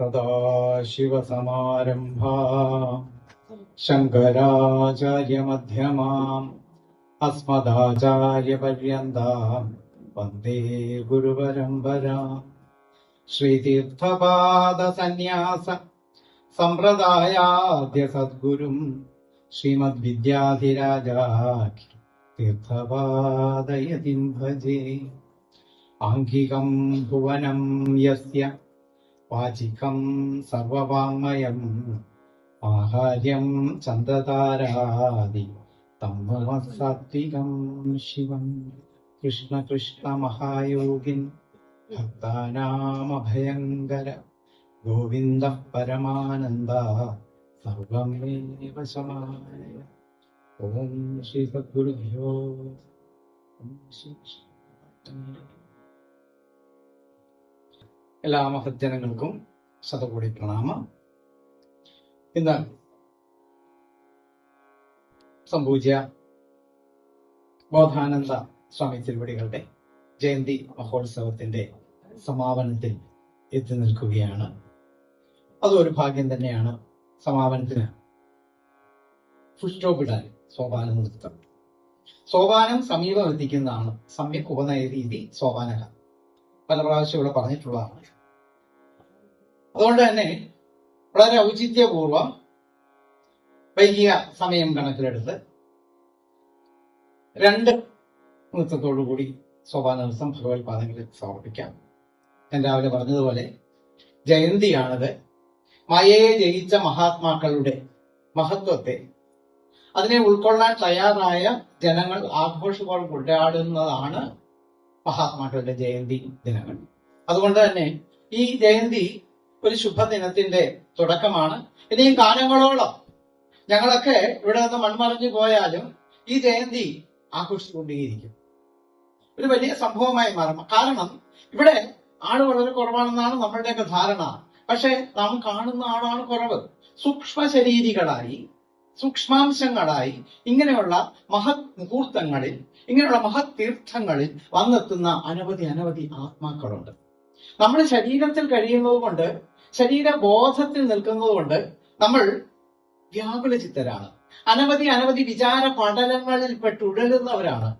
സദാശിവസമാരംഭാം ശങ്കരാചാര്യമധ്യമാം അസ്മദാചാര്യപര്യന്താം വന്ദേ ഗുരുപരമ്പരാം. ശ്രീതീർത്ഥപാദസന്യാസ സമ്പ്രദായാദ്യ സദ്ഗുരും ശ്രീമദ്വിദ്യാധിരാജാഖ്യ തീർത്ഥപാദയതിം ഭജേ. ആംഗികം ഭുവനം യസ്യ വാചികം സർവവാങ്മയം ആഹാര്യം ചന്ദ്രതാരാദി തം നമഃ സാത്വികം ശിവം. കൃഷ്ണ കൃഷ്ണ മഹായോഗിൻ ഭക്താനാമഭയങ്കര ഗോവിന്ദ പരമാനന്ദ സർവമേവ ശമായ. ഓം ശ്രീ സദ്ഗുരുഭ്യോ എല്ലാ മഹജ്ജനങ്ങൾക്കും ശതകോടി പ്രണാമം. ഇന്ന് സംപൂജ്യ ബോധാനന്ദ സ്വാമി തിരുവടികളുടെ ജയന്തി മഹോത്സവത്തിന്റെ സമാപനത്തിൽ എത്തി നിൽക്കുകയാണ്. അതൊരു ഭാഗ്യം തന്നെയാണ്. സമാപനത്തിന് ഫുൾസ്റ്റോപ്പിടാൻ സോപാന നൃത്തം. സോപാനം സമീപം എത്തിക്കുന്നതാണ് സമ്യക് ഉപനയ രീതി സോപാനക. പല പ്രാവശ്യം ഇവിടെ പറഞ്ഞിട്ടുള്ളതാണ്. അതുകൊണ്ട് തന്നെ വളരെ ഔചിത്യപൂർവം വൈകിയ സമയം കണക്കിലെടുത്ത് 2 നൃത്തത്തോടുകൂടി സോപാന നൃത്തം ഭഗവത് പാദങ്ങളിൽ സമർപ്പിക്കാം. ഞാൻ രാവിലെ പറഞ്ഞതുപോലെ ജയന്തിയാണത്. മായയെ ജയിച്ച മഹാത്മാക്കളുടെ മഹത്വത്തെ, അതിനെ ഉൾക്കൊള്ളാൻ തയ്യാറായ ജനങ്ങൾ ആഘോഷങ്ങൾ കൊണ്ടാടുന്നതാണ് മഹാത്മാക്കളുടെ ജയന്തി ദിനങ്ങൾ. അതുകൊണ്ട് തന്നെ ഈ ജയന്തി ഒരു ശുഭദിനത്തിന്റെ തുടക്കമാണ്. ഇനിയും കാലങ്ങളോളം ഞങ്ങളൊക്കെ ഇവിടെ നിന്ന് മൺമറഞ്ഞു പോയാലും ഈ ജയന്തി ആഘോഷിച്ചുകൊണ്ടേയിരിക്കും. ഒരു വലിയ സംഭവമായി മാറും. കാരണം ഇവിടെ ആള് വളരെ കുറവാണെന്നാണ് നമ്മളുടെയൊക്കെ ധാരണ. പക്ഷെ നാം കാണുന്ന ആളാണ് കുറവ്. സൂക്ഷ്മ ശരീരികളായി, സൂക്ഷ്മാംശങ്ങളായി ഇങ്ങനെയുള്ള മഹത് മുഹൂർത്തങ്ങളിൽ, ഇങ്ങനെയുള്ള മഹത് തീർത്ഥങ്ങളിൽ വന്നെത്തുന്ന അനവധി ആത്മാക്കളുണ്ട്. നമ്മൾ ശരീരത്തിൽ കഴിയുന്നത് കൊണ്ട്, ശരീരബോധത്തിൽ നിൽക്കുന്നത് കൊണ്ട് നമ്മൾ വ്യാകുല ചിത്തരാണ്. അനവധി വിചാര പടലങ്ങളിൽ പെട്ടുഴലുന്നവരാണ്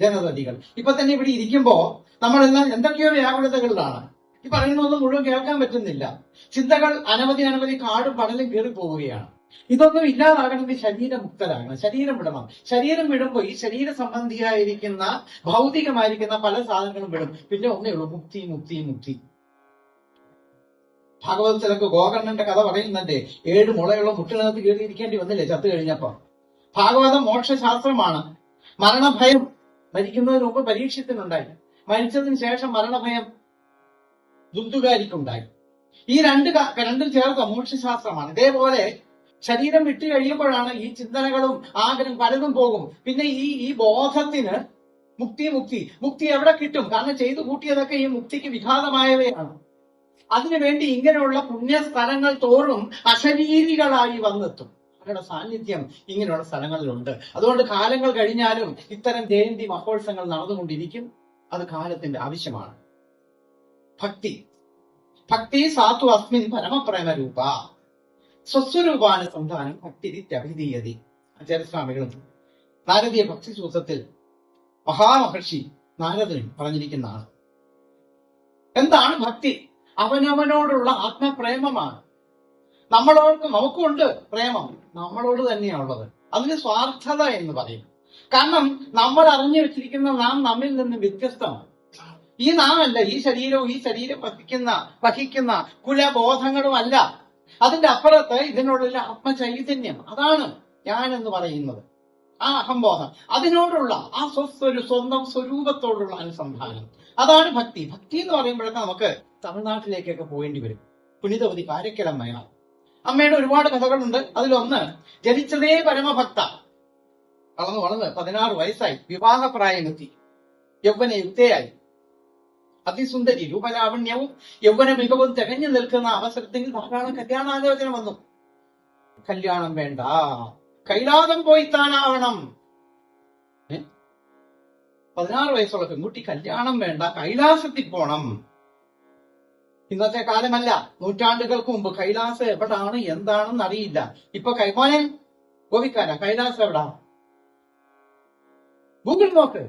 ജനതതികൾ. ഇപ്പൊ തന്നെ ഇവിടെ ഇരിക്കുമ്പോ നമ്മളെല്ലാം എന്തൊക്കെയോ വ്യാകുലതകളിലാണ്. ഈ പറയുന്നതൊന്നും മുഴുവൻ കേൾക്കാൻ പറ്റുന്നില്ല. ചിന്തകൾ അനവധി കാടും പടലും കയറി പോവുകയാണ്. ഇതൊന്നും ഇല്ലാതാകണമെങ്കിൽ ശരീരമുക്തരാകണം. ശരീരം വിടണം. ശരീരം വിടുമ്പോൾ ഈ ശരീര സംബന്ധിയായിരിക്കുന്ന ഭൗതികമായിരിക്കുന്ന പല സാധനങ്ങളും വിടും. പിന്നെ ഒന്നേ ഉള്ളൂ, മുക്തി. ഭാഗവതത്തിലൊക്കെ ഗോകർണന്റെ കഥ പറയുന്നുണ്ട്. 7 മുളയുള്ള മുട്ടിനകത്ത് കയറിയിരിക്കേണ്ടി വന്നില്ലേ ചത്തു കഴിഞ്ഞപ്പോ. ഭാഗവതം മോക്ഷശാസ്ത്രമാണ്. മരണഭയം മരിക്കുന്നതിന് മുമ്പ് പരീക്ഷത്തിനുണ്ടായി, മരിച്ചതിന് ശേഷം മരണഭയം ദുന്ദുകാരിക്കുണ്ടായി. ഈ രണ്ടും ചേർത്ത മോക്ഷശാസ്ത്രമാണ്. ഇതേപോലെ ശരീരം വിട്ടു കഴിയുമ്പോഴാണ് ഈ ചിന്തനകളും ആഗ്രഹം പലതും പോകും. പിന്നെ ഈ ബോധത്തിന് മുക്തി എവിടെ കിട്ടും? കാരണം ചെയ്തു കൂട്ടിയതൊക്കെ ഈ മുക്തിക്ക് വിഘാതമായവയാണ്. അതിനുവേണ്ടി ഇങ്ങനെയുള്ള പുണ്യസ്ഥലങ്ങൾ തോറും അശരീരികളായി വന്നെത്തും. അവരുടെ സാന്നിധ്യം ഇങ്ങനെയുള്ള സ്ഥലങ്ങളിലുണ്ട്. അതുകൊണ്ട് കാലങ്ങൾ കഴിഞ്ഞാലും ഇത്തരം ജയന്തി മഹോത്സവങ്ങൾ നടന്നുകൊണ്ടിരിക്കും. അത് കാലത്തിന്റെ ആവശ്യമാണ്. ഭക്തി സാത്വ അസ്മിൻ പരമപ്രേമരൂപ സ്വസ്വരൂപാനുസന്ധാനം ഭക്തിരിത്യഭിധീയതി. ആചാര്യസ്വാമികളും നാരദീയ ഭക്തി സൂത്രത്തിൽ മഹാമഹർഷി നാരദൻ പറഞ്ഞിരിക്കുന്നതാണ്. എന്താണ് ഭക്തി? അവനവനോടുള്ള ആത്മപ്രേമമാണ്. നമുക്കുണ്ട് പ്രേമം, നമ്മളോട് തന്നെയാണുള്ളത്. അതിന് സ്വാർത്ഥത എന്ന് പറയും. കാരണം നമ്മൾ അറിഞ്ഞു വെച്ചിരിക്കുന്ന നാം നമ്മിൽ നിന്ന് വ്യത്യസ്തമാണ്. ഈ നാമല്ല, ഈ ശരീരം വഹിക്കുന്ന കുലബോധങ്ങളും അല്ല. അതിന്റെ അപ്പുറത്ത് ഇതിനുള്ളിൽ ആത്മചൈതന്യം, അതാണ് ഞാൻ എന്ന് പറയുന്നത്. ആ അഹംബോധം, അതിനോടുള്ള ആ സ്വന്തം സ്വരൂപത്തോടുള്ള അനുസന്ധാനം, അതാണ് ഭക്തി. ഭക്തി എന്ന് പറയുമ്പോഴൊക്കെ നമുക്ക് തമിഴ്നാട്ടിലേക്കൊക്കെ പോകേണ്ടി വരും. പുനിതവതി കാരക്കലമ്മയാണ്. അമ്മയുടെ ഒരുപാട് കഥകളുണ്ട്. അതിലൊന്ന്, ജനിച്ചതേ പരമഭക്ത, വളർന്ന് 16 വയസ്സായി, വിവാഹപ്രായമെത്തി, യൗവനയുക്തയായി, അതിസുന്ദരി, രൂപലാവണ്യവും യൗവന മികവും തികഞ്ഞു നിൽക്കുന്ന അവസരത്തിൽ ധാരാളം കല്യാണാലോചന വന്നു. കല്യാണം വേണ്ട, കൈലാസം പോയി താനാവണം. 16 വയസ്സുള്ള പെൺകുട്ടി കല്യാണം വേണ്ട, കൈലാസത്തിൽ പോണം. ഇന്നത്തെ കാലമല്ല, നൂറ്റാണ്ടുകൾക്ക് മുമ്പ് കൈലാസം എവിടാണ് എന്താണെന്ന് അറിയില്ല. ഇപ്പൊ കൈമോനെ ഗോപിക്കാന കൈലാസം എവിടാ? ഗൂഗിൾ നോക്ക്,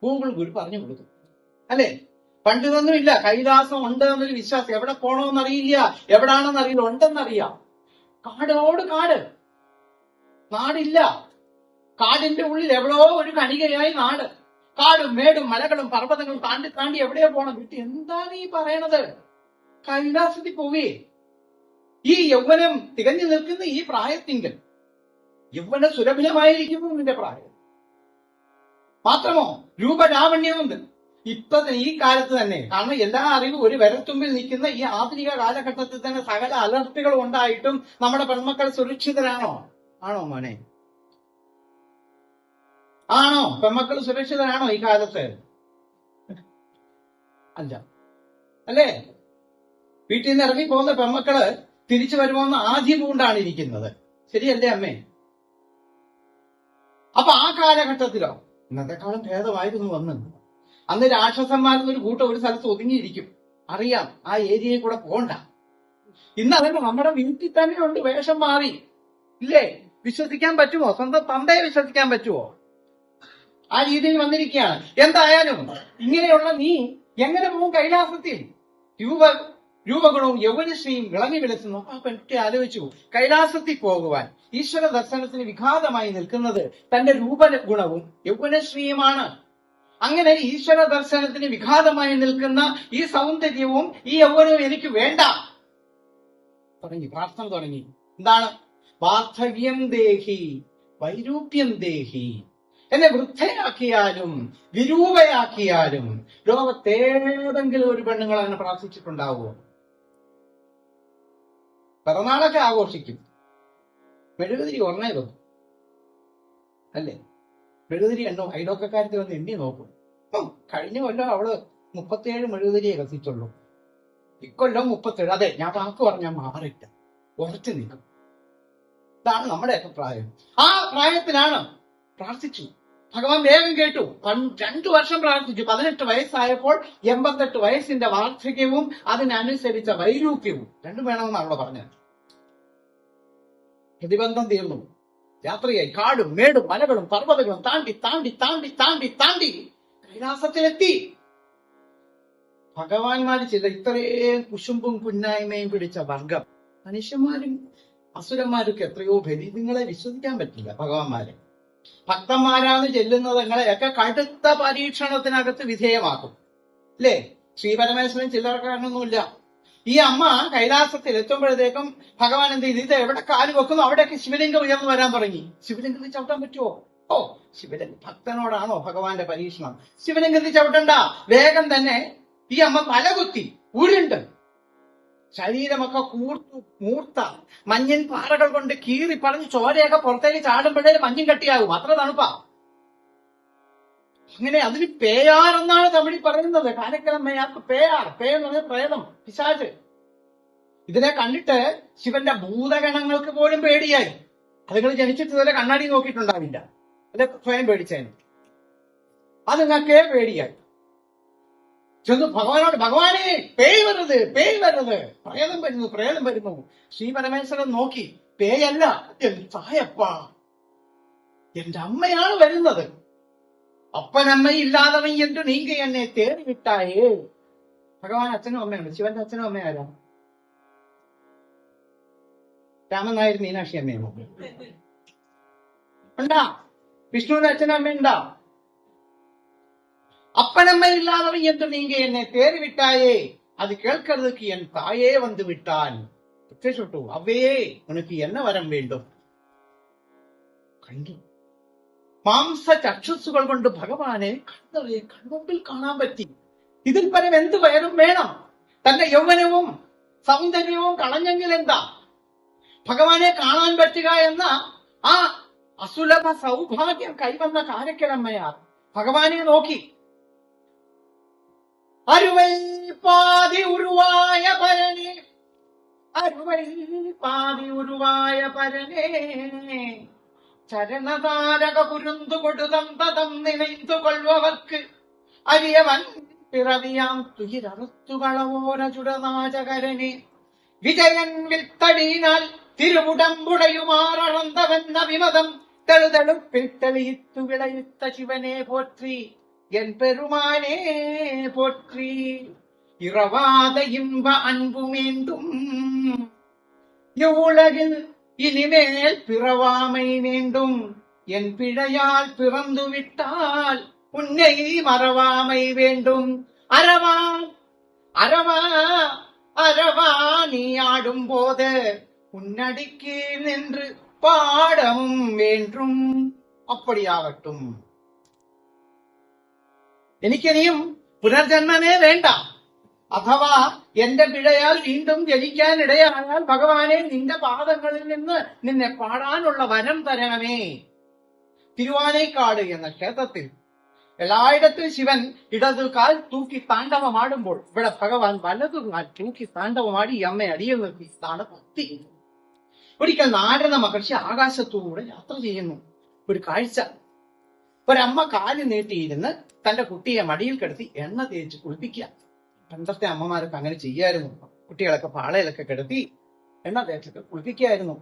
ഗൂഗിൾ ഗുരു പറഞ്ഞു കൊടുക്കും അല്ലേ? പണ്ടിതൊന്നുമില്ല. കൈലാസം ഉണ്ട് എന്നൊരു വിശ്വാസം. എവിടെ പോണോന്നറിയില്ല, എവിടാണെന്നറിയില്ല, ഉണ്ടെന്നറിയാം. കാടോട് കാട്, നാടില്ല. കാടിന്റെ ഉള്ളിൽ എവിടോ ഒരു കണികയായി നാട്. കാടും മേടും മലകളും പർവ്വതങ്ങളും താണ്ടി താണ്ടി എവിടെയോ പോണം. വീട്ടിൽ എന്താണ് ഈ പറയണത്? കൈലാസത്തിൽ പോവേ. ഈ യൗവനം തികഞ്ഞു നിൽക്കുന്ന ഈ പ്രായത്തിങ്കൽ യൗവന സുലഭമായിരിക്കുന്നു നിന്റെ പ്രായം. മാത്രമോ രൂപലാവണ്യമുണ്ട് ഇപ്പത്തെ ഈ കാലത്ത് തന്നെ. കാരണം എല്ലാ അറിവും ഒരു വിരൽത്തുമ്പിൽ നിൽക്കുന്ന ഈ ആധുനിക കാലഘട്ടത്തിൽ തന്നെ സകല അലർട്ടുകൾ ഉണ്ടായിട്ടും നമ്മുടെ പെൺമക്കൾ സുരക്ഷിതരാണോ? ആണോ മോനെ? ആണോ? പെൺമക്കൾ സുരക്ഷിതരാണോ ഈ കാലത്ത്? അല്ല അല്ലേ? വീട്ടിൽ നിന്ന് ഇറങ്ങി പോകുന്ന പെൺമക്കള് തിരിച്ചു വരുമോന്ന് ആദ്യം കൊണ്ടാണ് ഇരിക്കുന്നത്. ശരിയല്ലേ അമ്മേ? അപ്പൊ ആ കാലഘട്ടത്തിലോ ഇന്നത്തെക്കാളും ഭേദമായിരുന്നു വന്ന്. അന്ന് രാക്ഷസന്മാരെന്നൊരു കൂട്ടം ഒരു സ്ഥലത്ത് ഒതുങ്ങിയിരിക്കും. അറിയാം ആ ഏരിയയിൽ കൂടെ പോണ്ട. ഇന്ന് അതന്നെ നമ്മുടെ വീട്ടിൽ തന്നെ ഉണ്ട്, വേഷം മാറി. ഇല്ലേ? വിശ്വസിക്കാൻ പറ്റുമോ? സ്വന്തം തന്തയെ വിശ്വസിക്കാൻ പറ്റുമോ? ആ രീതിയിൽ വന്നിരിക്കുകയാണ്. എന്തായാലും ഇങ്ങനെയുള്ള നീ എങ്ങനെ പോകും കൈലാസത്തിൽ? രൂപഗുണവും യൗവനശ്രീയും വിളങ്ങി വിലസുന്നു. ആ പറ്റി ആലോചിച്ചു. കൈലാസത്തിൽ പോകുവാൻ ഈശ്വര ദർശനത്തിന് വിഘാതമായി നിൽക്കുന്നത് തന്റെ രൂപഗുണവും യൗവനശ്രീയുമാണ്. അങ്ങനെ ഈശ്വര ദർശനത്തിന് വിഘാതമായി നിൽക്കുന്ന ഈ സൗന്ദര്യവും ഈ യൗവനവും എനിക്ക് വേണ്ട. തുടങ്ങി പ്രാർത്ഥന തുടങ്ങി. എന്താണ്? വാർദ്ധവ്യം ദേഹി വൈരൂപ്യം ദേഹി. എന്നെ വൃദ്ധയാക്കിയാലും വിരൂപയാക്കിയാലും. ലോകത്തേതെങ്കിലും ഒരു പെണ്ണുങ്ങൾ അങ്ങനെ പ്രാർത്ഥിച്ചിട്ടുണ്ടാവുമോ? പിറന്നാളൊക്കെ ആഘോഷിക്കും, മെഴുകുതിരി ഒന്നേ വെക്കും അല്ലേ? മെഴുകുതിരി എണ്ണോ അയലോക്കക്കാരത്തിൽ വന്ന് എണ്ണി നോക്കും. കഴിഞ്ഞ കൊല്ലം അവള് 37 മെഴുകുതിരിയെ കത്തിച്ചുള്ളൂ, ഇക്കൊല്ലം 37. അതെ, ഞാൻ വാക്ക് പറഞ്ഞാൽ മാറില്ല, ഉറച്ചു നിൽക്കും. ഇതാണ് നമ്മുടെയൊക്കെ പ്രായം. ആ പ്രായത്തിലാണ് പ്രാർത്ഥിച്ചു. ഭഗവാൻ വേഗം കേട്ടു. 2 വർഷം പ്രാർത്ഥിച്ചു. 18 വയസ്സായപ്പോൾ 88 വയസ്സിന്റെ വാർദ്ധക്യവും അതിനനുസരിച്ച വൈരൂപ്യവും രണ്ടും വേണമെന്നാണ് അവള് പറഞ്ഞത്. പ്രതിബന്ധം തീർന്നു. യാത്രയായി. കാടും മേടും മലകളും പർവ്വതങ്ങളും താണ്ടി താണ്ടി താണ്ടി താണ്ടി താണ്ടി കൈലാസത്തിലെത്തി. ഭഗവാന്മാര് ചില ഇത്രയും കുശുമ്പും കുന്നായ്മയും പിടിച്ച വർഗം മനുഷ്യന്മാരും അസുരന്മാരൊക്കെ എത്രയോ ഭരി. നിങ്ങളെ വിശ്വസിക്കാൻ പറ്റില്ല. ഭഗവാന്മാരെ ഭക്തന്മാരാണ് ചെല്ലുന്നത്, നിങ്ങളെയൊക്കെ കടുത്ത പരീക്ഷണത്തിനകത്ത് വിധേയമാക്കും. അല്ലേ? ശ്രീപരമേശ്വരൻ ചില്ലറക്കാരനൊന്നുമില്ല. ഈ അമ്മ കൈലാസത്തിൽ എത്തുമ്പോഴത്തേക്കും ഭഗവാൻ എന്ത് ചെയ്തു? ഇത് എവിടെ കാല് വെക്കുന്നു അവിടെയൊക്കെ ശിവലിംഗം ഉയർന്നു വരാൻ തുടങ്ങി. ശിവലിംഗത്തിൽ ചവിട്ടാൻ പറ്റുമോ? ഓ, ശിവലിംഗ ഭക്തനോടാണോ ഭഗവാന്റെ പരീക്ഷണം? ശിവലിംഗത്തിൽ ചവിട്ടണ്ട. വേഗം തന്നെ ഈ അമ്മ തലകുത്തി ഉരുണ്ട് ശരീരമൊക്കെ മൂർത്ത മഞ്ഞൻ പാറകൾ കൊണ്ട് കീറി പറഞ്ഞ് ചോരയൊക്കെ പുറത്തേക്ക് ചാടുമ്പോഴേ മഞ്ഞും കട്ടിയാകും. അത്ര തണുപ്പാ. അങ്ങനെ അതിന് പേയാർ എന്നാണ് തമിഴിൽ പറയുന്നത്. കാനക്കലമ്മയാർക്ക് പേയാർ. പേ എന്ന് പറഞ്ഞ പ്രേതം, പിശാച്. ഇതിനെ കണ്ടിട്ട് ശിവന്റെ ഭൂതഗണങ്ങൾക്ക് പോലും പേടിയായി. അതുങ്ങൾ ജനിച്ചിട്ട് ഇതുവരെ കണ്ണാടി നോക്കിയിട്ടുണ്ടാവില്ല. അതൊക്കെ സ്വയം പേടിച്ചതിന്. അതുങ്ങൾക്കേ പേടിയായി. ചെന്ന് ഭഗവാനോട്, ഭഗവാനെ പേയ് വരുന്നത്, പേയ് വരുന്നത്, പ്രേതം വരുന്നു, പ്രേതം വരുന്നു. ശ്രീ പരമേശ്വരൻ നോക്കി. പേയല്ല, എന്തായപ്പാ, എന്റെ അമ്മയാണ് വരുന്നത്. അപ്പനമ്മയില്ലാതവൻ എന്ന് നീങ്ക എന്നെ തേടി വിട്ടായേ. ഭഗവാൻ അച്ഛനും അമ്മയുണ്ട്. ശിവന്റെ അച്ഛനും അമ്മ ആരാ? രാമൻ നായർ മീനാക്ഷി അമ്മയോ? ഉണ്ടാ? വിഷ്ണുവിന്റെ അച്ഛനും അമ്മയുണ്ടാ? அப்பனம்மையில்லாதவன் என்று நீங்க என்னை தேடி விட்டாயே, அது கேட்கறதுக்கு என் தாயே வந்து விட்டான். அவ்வையே, உனக்கு என்ன வரம் வேண்டும்? കണ്ടു. മാംസ ചക്ഷുസുകൾ കൊണ്ട് ഭഗവാനെ കൺമുമ്പിൽ കാണാൻ പറ്റി. ഇതിൽ പരം എന്ത് വയറും വേണം? തന്റെ യൗവനവും സൗന്ദര്യവും കളഞ്ഞെങ്കിൽ എന്താ? ഭഗവാനെ കാണാൻ പറ്റുക എന്ന ആ അസുലഭ സൗഭാഗ്യം കൈവന്ന കാരക്കലമ്മയാർ ഭഗവാനെ നോക്കി. അരുവൈ പാതി ഉരുവായ പരനെ, അരുവൈ പാതി ഉരുവായ പരനെ, ചരണതാരക കുരുന്തു കൊടുതം തതം നിனைந்து கொள்வவர்க்கு അരിയവൻ പിറവിയാം തുയിരറുത്തുകളവോരചുരനാചകരനെ വിജയൻ വിൽത്തടീനാൽ തിരുവുടമ്പുടയുമാറന്തവെന്ന വിമതം തെളുതെളുപ്പിൽ തെളിയിത്തു വിളയുത്ത ശിവനെ പോற்றி என் பெருமானே போற்றி இரவாத இன்ப அன்பு மீண்டும் இவ்வுலகில் இனிமேல் பிறவாமை வேண்டும் என் பிழையால் பிறந்து விட்டால் உன்னை மறவாமை வேண்டும் அரவா அரவா அரவா நீ ஆடும் போது உன்னடிக்கு நின்று பாடவும் வேண்டும் அப்படியாகட்டும் എനിക്കിനിയും പുനർജന്മമേ വേണ്ട അഥവാ എന്റെ പിഴയാൽ വീണ്ടും ജനിക്കാനിടയായാൽ ഭഗവാനെ നിന്റെ പാദങ്ങളിൽ നിന്ന് നിന്നെ പാടാനുള്ള വരം തരണമേ. തിരുവാനേക്കാട് എന്ന ക്ഷേത്രത്തിൽ എല്ലായിടത്തും ശിവൻ ഇടതുകാൽ തൂക്കി താണ്ഡവമാടുമ്പോൾ ഇവിടെ ഭഗവാൻ വലതുകാൽ തൂക്കി താണ്ഡവമാടി ഈ അമ്മ അടിയിൽ നിർത്തി. ഇതാണ് ഭക്തി. ഒരിക്കൽ നാരദ മഹർഷി ആകാശത്തൂടെ യാത്ര ചെയ്യുന്നു. ഒരു കാഴ്ച, ഒരമ്മ കാല് നീട്ടിയിരുന്ന് തന്റെ കുട്ടിയെ മടിയിൽ കിടത്തി എണ്ണ തേച്ച് കുളിപ്പിക്കുക. പണ്ടത്തെ അമ്മമാരൊക്കെ അങ്ങനെ ചെയ്യായിരുന്നു. കുട്ടികളൊക്കെ പാളയിലൊക്കെ കിടത്തി എണ്ണ തേച്ചൊക്കെ കുളിപ്പിക്കുകയായിരുന്നു.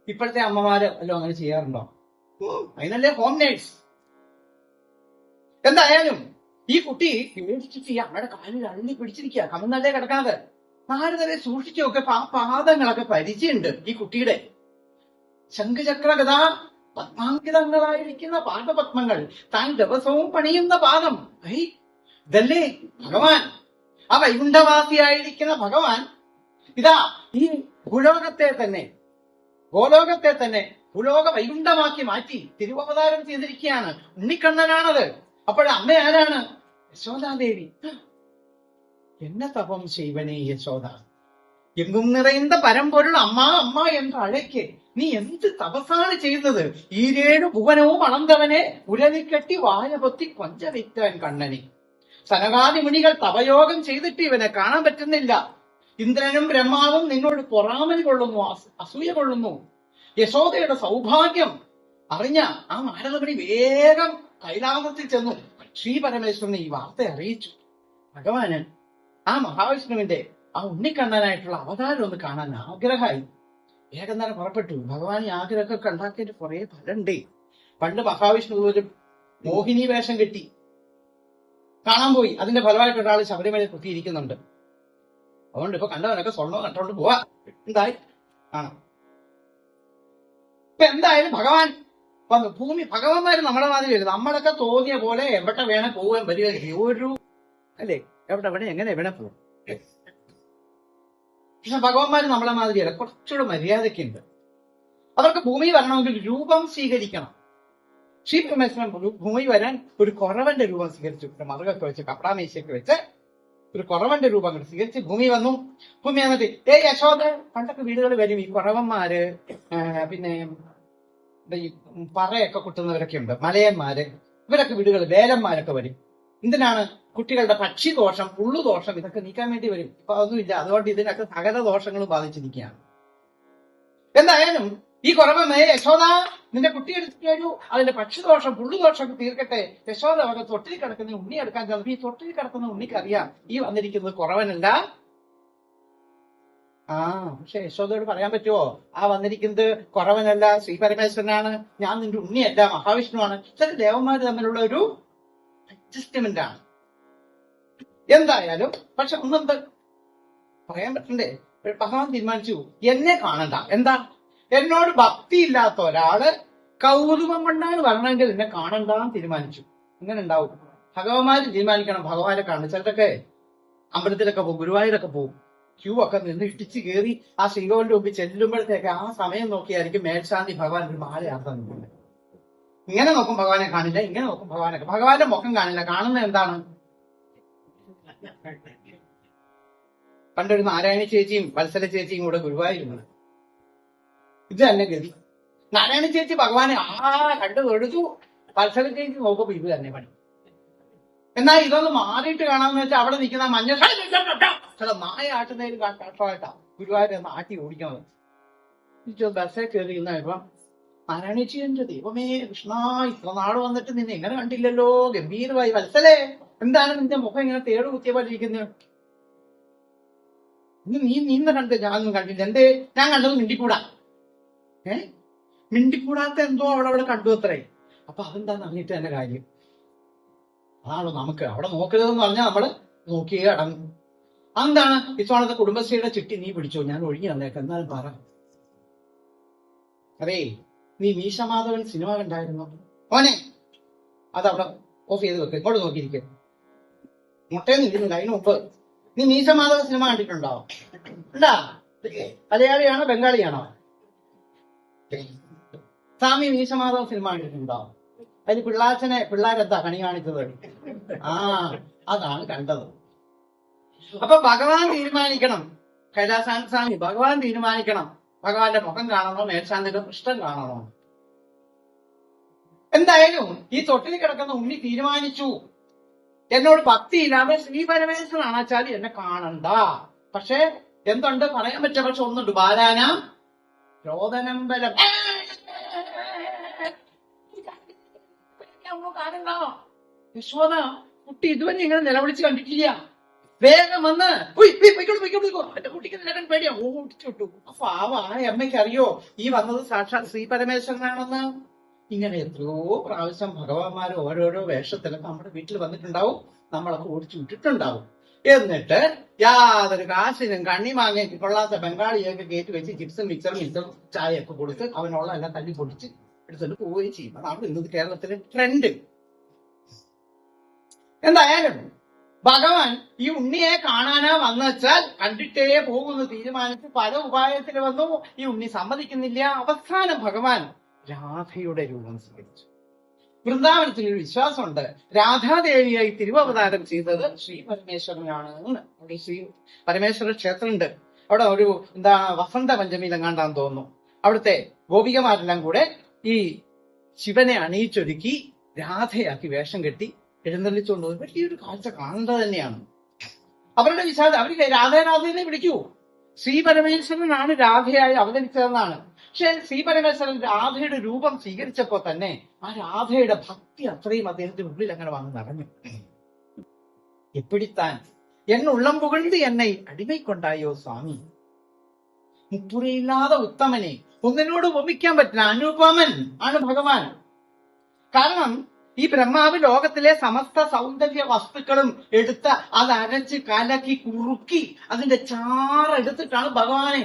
ഇപ്പോഴത്തെ അമ്മമാര് വല്ലതും അങ്ങനെ ചെയ്യാറുണ്ടോ? അതിനല്ലേ ഹോം നേഴ്സ്. എന്തായാലും ഈ കുട്ടി പേടിച്ചിട്ട് ഈ അമ്മയുടെ കാലിൽ അള്ളി പിടിച്ചിരിക്കുക, കമന്നല്ലേ കിടക്കാതെ. നാരദരെ സൂക്ഷിച്ചൊക്കെ പാദങ്ങളൊക്കെ പരിചയമുണ്ട് ഈ കുട്ടിയുടെ. ശംഖചക്ര ഗദ പത്മാങ്കിതങ്ങളായിരിക്കുന്ന പാദപത്മങ്ങൾ, താൻ ദിവസവും പണിയുന്ന പാദം. ഇതല്ലേ ഭഗവാൻ, ആ വൈകുണ്ഠവാസിയായിരിക്കുന്ന ഭഗവാൻ. ഇതാ ഈ ഭൂലോകത്തെ തന്നെ ഗോലോകത്തെ തന്നെ ഭൂലോക വൈകുണ്ഠമാക്കി മാറ്റി തിരുവവതാരം ചെയ്തിരിക്കുകയാണ്. ഉണ്ണിക്കണ്ണനാണത്. അപ്പോഴമ്മ ആരാണ്? യശോദാദേവി. എന്നെ തപം ചെയ്വനേ യശോദ, എങ്കും നിറയുന്ന പരമ്പൊരുൾ അമ്മ അമ്മ എന്ന് അഴയ്ക്ക് നീ എന്ത് തപസ്സാണ് ചെയ്യുന്നത്? ഈരേഴു ഭുവനവും അളന്തവനെ ഉരലിക്കെട്ടി വായപൊത്തി കൊഞ്ചവിറ്റാൻ കണ്ണനെ. സനകാദി മുനികൾ തപയോഗം ചെയ്തിട്ട് ഇവനെ കാണാൻ പറ്റുന്നില്ല. ഇന്ദ്രനും ബ്രഹ്മാവും നിന്നോട് പൊറാമൽ കൊള്ളുന്നു, അസൂയ കൊള്ളുന്നു. യശോദയുടെ സൗഭാഗ്യം അറിഞ്ഞ ആ നാരദമുനി വേഗം കൈലാസത്തിൽ ചെന്നു ശ്രീ പരമേശ്വരനെ ഈ വാർത്ത അറിയിച്ചു. ഭഗവാന് ആ മഹാവിഷ്ണുവിന്റെ ആ ഉണ്ണിക്കണ്ണനായിട്ടുള്ള അവതാരം ഒന്ന് കാണാൻ ആഗ്രഹമായി. വേഗം തന്നെ പുറപ്പെട്ടു. ഭഗവാൻ ഈ ആഗ്രഹമൊക്കെ ഉണ്ടാക്കിയിട്ട് കുറെ ഫലമുണ്ട്. പണ്ട് മഹാവിഷ്ണു ഒരു മോഹിനി വേഷം കെട്ടി കാണാൻ പോയി. അതിന്റെ ഫലമായിട്ട് ഒരാൾ ശബരിമലയിൽ കുത്തിയിരിക്കുന്നുണ്ട്. അതുകൊണ്ട് ഇപ്പൊ കണ്ടവനൊക്കെ സ്വർണ്ണം കണ്ടോണ്ട് പോവാ. എന്തായി കാണാം. ഇപ്പൊ എന്തായാലും ഭഗവാൻ വന്നു. ഭൂമി ഭഗവാന്മാര് നമ്മളെ മാതിരി വരും. നമ്മളൊക്കെ തോന്നിയ പോലെ എവിടെ വേണേ പോവാൻ വരിക ഒരു അല്ലേ, എവിടെ എങ്ങനെ വേണേ പോകും. പക്ഷെ ഭഗവാന്മാര് നമ്മളെ മാതിരിയല്ല, കുറച്ചുകൂടെ മര്യാദയ്ക്കുണ്ട്. അവർക്ക് ഭൂമി വരണമെങ്കിൽ രൂപം സ്വീകരിക്കണം. ശ്രീ പരമേശ്വരൻ ഭൂമി വരാൻ ഒരു കുറവന്റെ രൂപം സ്വീകരിച്ചു. മറുകൊക്കെ വെച്ച് കപ്പടാമേശയൊക്കെ വെച്ച് ഒരു കുറവന്റെ രൂപം അങ്ങോട്ട് സ്വീകരിച്ച് ഭൂമി വന്നു. ഭൂമി വന്നിട്ട് യശോദ, പണ്ടൊക്കെ വീടുകൾ വരും ഈ കുറവന്മാര്, പിന്നെ ഈ പറയൊക്കെ കുട്ടുന്നവരൊക്കെ ഉണ്ട്, മലയന്മാര്, ഇവരൊക്കെ വീടുകൾ വേലന്മാരൊക്കെ വരും. എന്തിനാണ്? കുട്ടികളുടെ പക്ഷിദോഷം, പുള്ളുദോഷം ഇതൊക്കെ നീക്കാൻ വേണ്ടി വരും. ഇപ്പൊ അതൊന്നുമില്ല. അതുകൊണ്ട് ഇതിനൊക്കെ സകല ദോഷങ്ങളും ബാധിച്ചിരിക്കുകയാണ്. എന്തായാലും ഈ കുറവമ്മയെ യശോദ നിന്റെ കുട്ടി എടുത്തു, അതിന്റെ പക്ഷിദോഷം പുള്ളുദോഷം തീർക്കട്ടെ. യശോദ അവിടെ തൊട്ടിൽ കിടക്കുന്ന ഉണ്ണി എടുക്കാൻ ചെന്നപ്പോ ഈ തൊട്ടിൽ കിടക്കുന്ന ഉണ്ണിക്കറിയാം ഈ വന്നിരിക്കുന്നത് കുറവനല്ല. പക്ഷെ യശോദയോട് പറയാൻ പറ്റുമോ ആ വന്നിരിക്കുന്നത് കുറവനല്ല, ശ്രീ പരമേശ്വരനാണ്, ഞാൻ നിന്റെ ഉണ്ണിയല്ല, മഹാവിഷ്ണുവാണ്. ചില ദേവന്മാര് തമ്മിലുള്ള ഒരു അഡ്ജസ്റ്റ്മെന്റ് ആണ്. എന്തായാലും പക്ഷെ ഒന്നെന്ത് പറയാൻ പറ്റണ്ടേ? ഭഗവാൻ തീരുമാനിച്ചു എന്നെ കാണണ്ട. എന്താ? എന്നോട് ഭക്തി ഇല്ലാത്ത ഒരാള് കൗതുകം കൊണ്ടാണ് വരണമെങ്കിൽ എന്നെ കാണണ്ടെന്ന് തീരുമാനിച്ചു. ഇങ്ങനെ ഉണ്ടാവും. ഭഗവാന്മാര് തീരുമാനിക്കണം ഭഗവാനെ കാണും. ചിലരൊക്കെ അമ്പലത്തിലൊക്കെ പോകും, ഗുരുവായൂരൊക്കെ പോകും, ക്യൂ ഒക്കെ നിന്ന് ഇടിച്ച് കയറി ആ ശ്രീകോവിലിന്റെ മുമ്പിൽ ചെല്ലുമ്പോഴത്തേക്ക് ആ സമയം നോക്കിയായിരിക്കും മേൽശാന്തി ഭഗവാൻ ഒരു മാലയാക്കാൻ നിൽക്കുന്നത്. ഇങ്ങനെ നോക്കും ഭഗവാനെ കാണില്ല, ഇങ്ങനെ നോക്കും ഭഗവാന്റെ മുഖം കാണില്ല. കാണുന്നത് എന്താണ്? പണ്ടൊരു നാരായണ ചേച്ചിയും വത്സല ചേച്ചിയും കൂടെ ഗുരുവായൂരുണ്ട്. ഇത് തന്നെ ഗതി. നാരായണ ചേച്ചി ഭഗവാനെ കണ്ടു തൊഴുതു, വത്സല ചേച്ചി നോക്കുമ്പോ ഇത് തന്നെ പണി. എന്നാൽ ഇതൊന്ന് മാറിയിട്ട് കാണാമെന്ന് വെച്ചാൽ അവിടെ നിൽക്കുന്ന മഞ്ഞ ചില നായ ആട്ടുന്നതിൽ കഷ്ടമായിട്ടാ ഗുരുവായൂർ എന്ന് ആട്ടി ഓടിക്കുന്നത്. ബസ്സേ കയറി ഇപ്പം നാരായണേച്ചി എന്റെ ദൈവമേ കൃഷ്ണ, ഇത്ര നാട് വന്നിട്ട് നിന്നെ എങ്ങനെ കണ്ടില്ലല്ലോ, ഗംഭീരമായി. വത്സലേ എന്താണ് നിന്റെ മുഖം ഇങ്ങനെ തേട് കുത്തിയ പോലെ ഇരിക്കുന്നത്? നീ നീന്ന കണ്ട് ഞാനൊന്നും കണ്ടില്ല. എന്തേ? ഞാൻ കണ്ടത് മിണ്ടിക്കൂടാ. മിണ്ടിക്കൂടാത്ത എന്തോ അവിടെ കണ്ടു അത്രേ. അപ്പൊ അതെന്താന്ന് അറിഞ്ഞിട്ട് തന്നെ കാര്യം. അതാണോ നമുക്ക് അവിടെ നോക്കരുതെന്ന് പറഞ്ഞാൽ നമ്മള് നോക്കിയേ അടങ്ങും. എന്താണ് ഇത്തവണത്തെ കുടുംബശ്രീയുടെ ചിട്ടി നീ പിടിച്ചോ, ഞാൻ ഒഴിഞ്ഞു തന്നേക്കാം, എന്നാലും പറ. അതേ, നീ മീശമാധവൻ സിനിമ കണ്ടായിരുന്നോ? ഓനെ അതവിടെ ഓഫ് ചെയ്ത് വെക്ക്, ഇങ്ങോട്ട് നോക്കിയിരിക്കും. മുട്ടേന്ന് ഇരിക്കുന്നില്ല. അതിന് മുമ്പ് നീ മീശമാധവൻ സിനിമ കണ്ടിട്ടുണ്ടോ? ഉണ്ടാ? മലയാളിയാണോ ബംഗാളിയാണോ? സ്വാമി മീശമാധവൻ സിനിമ കണ്ടിട്ടുണ്ടോ? അതിൽ പിള്ളേരെന്താ കണി കാണിച്ചത്? അതാണ് കണ്ടത്. അപ്പൊ ഭഗവാൻ തീരുമാനിക്കണം, കൈലാസാമി ഭഗവാൻ തീരുമാനിക്കണം, ഭഗവാന്റെ മുഖം കാണണോ മേൽശാന്തിയുടെ പൃഷ്ഠം കാണണോ. എന്തായാലും ഈ തൊട്ടിൽ കിടക്കുന്ന ഉണ്ണി തീരുമാനിച്ചു, എന്നോട് ഭക്തിയില്ലാതെ ശ്രീ പരമേശ്വരനാണെച്ചാൽ എന്നെ കാണണ്ട. പക്ഷെ എന്തുണ്ട് പറയാൻ പറ്റിയ പക്ഷെ ഒന്നുണ്ട്, ബാലാന രോദനമ്പലം. യശോദ കുട്ടി ഇതുവരെ ഇങ്ങനെ നിലവിളിച്ച് കണ്ടിട്ടില്ല. വേഗം വന്ന് എന്റെ കുട്ടിക്ക് നിലക്കാൻ പേടിയാ, ഓടിച്ചോട്ടു. അപ്പൊ ആ അമ്മയ്ക്ക് അറിയോ ഈ വന്നത് സാക്ഷാൽ ശ്രീ പരമേശ്വരനാണെന്ന്? ഇങ്ങനെ എത്രയോ പ്രാവശ്യം ഭഗവാന്മാർ ഓരോരോ വേഷത്തിലൊക്കെ നമ്മുടെ വീട്ടിൽ വന്നിട്ടുണ്ടാവും, നമ്മളൊക്കെ ഓടിച്ചു വിട്ടിട്ടുണ്ടാവും. എന്നിട്ട് യാതൊരു കാശിനും കണ്ണി മാങ്ങയ്ക്ക് കൊള്ളാത്ത ബംഗാളിയൊക്കെ കയറ്റി വെച്ച് ചിപ്സും മിക്സറും ചായയൊക്കെ കൊടുത്ത് അവനുള്ള എല്ലാം തല്ലി പൊടിച്ച് എടുത്തിട്ട് പോവുകയും ചെയ്യും. അതാണ് ഇന്നത് കേരളത്തിലെ ട്രെൻഡ്. എന്തായാലും ഭഗവാൻ ഈ ഉണ്ണിയെ കാണാനാ വന്നുവെച്ചാൽ കണ്ടിട്ടേ പോകുന്നു തീരുമാനിച്ച് പല ഉപായത്തിൽ വന്നു. ഈ ഉണ്ണി സമ്മതിക്കുന്നില്ല. അവസാനം ഭഗവാൻ രാധയുടെ രൂപം സ്വീകരിച്ചു. വൃന്ദാവനത്തിൽ ഒരു വിശ്വാസമുണ്ട്, രാധാദേവിയായി തിരുവവതാരം ചെയ്തത് ശ്രീ പരമേശ്വരനാണ്. അവിടെ ശ്രീ പരമേശ്വര ക്ഷേത്രമുണ്ട്. അവിടെ ഒരു വസന്ത പഞ്ചമിയിലെങ്ങാണ്ടാന്ന് തോന്നുന്നു. അവിടുത്തെ ഗോപികമാരെല്ലാം കൂടെ ഈ ശിവനെ അണിയിച്ചൊരുക്കി രാധയാക്കി വേഷം കെട്ടി എഴുന്നള്ളിച്ചുകൊണ്ട് പോയി വലിയൊരു കാഴ്ച കാണേണ്ടത് തന്നെയാണ്. അവരുടെ വിശ്വാസം, അവർ രാധയെ വിളിക്കൂ, ശ്രീ പരമേശ്വരനാണ് രാധയായി അവതരിച്ചതെന്നാണ്. പക്ഷെ ശ്രീ പരമേശ്വരൻ രാധയുടെ രൂപം സ്വീകരിച്ചപ്പോ തന്നെ ആ രാധയുടെ ഭക്തി അത്രയും അദ്ദേഹത്തിന്റെ ഉള്ളിൽ അങ്ങനെ വന്ന് നിറഞ്ഞു. എപ്പിടിത്താൻ എന്നുള്ളം പുകഴ്ந்து എന്നെ അടിമയ്ക്കൊണ്ടായോ സ്വാമി. മുപ്പുരയില്ലാതെ ഉത്തമനെ ഒന്നിനോട് ഉപമിക്കാൻ പറ്റില്ല, അനുപമൻ ആണ് ഭഗവാൻ. കാരണം ഈ ബ്രഹ്മാവ് ലോകത്തിലെ സമസ്ത സൗന്ദര്യ വസ്തുക്കളും എടുത്ത് അത് അരച്ച് കലക്കി കുറുക്കി അതിന്റെ ചാറെടുത്തിട്ടാണ് ഭഗവാനെ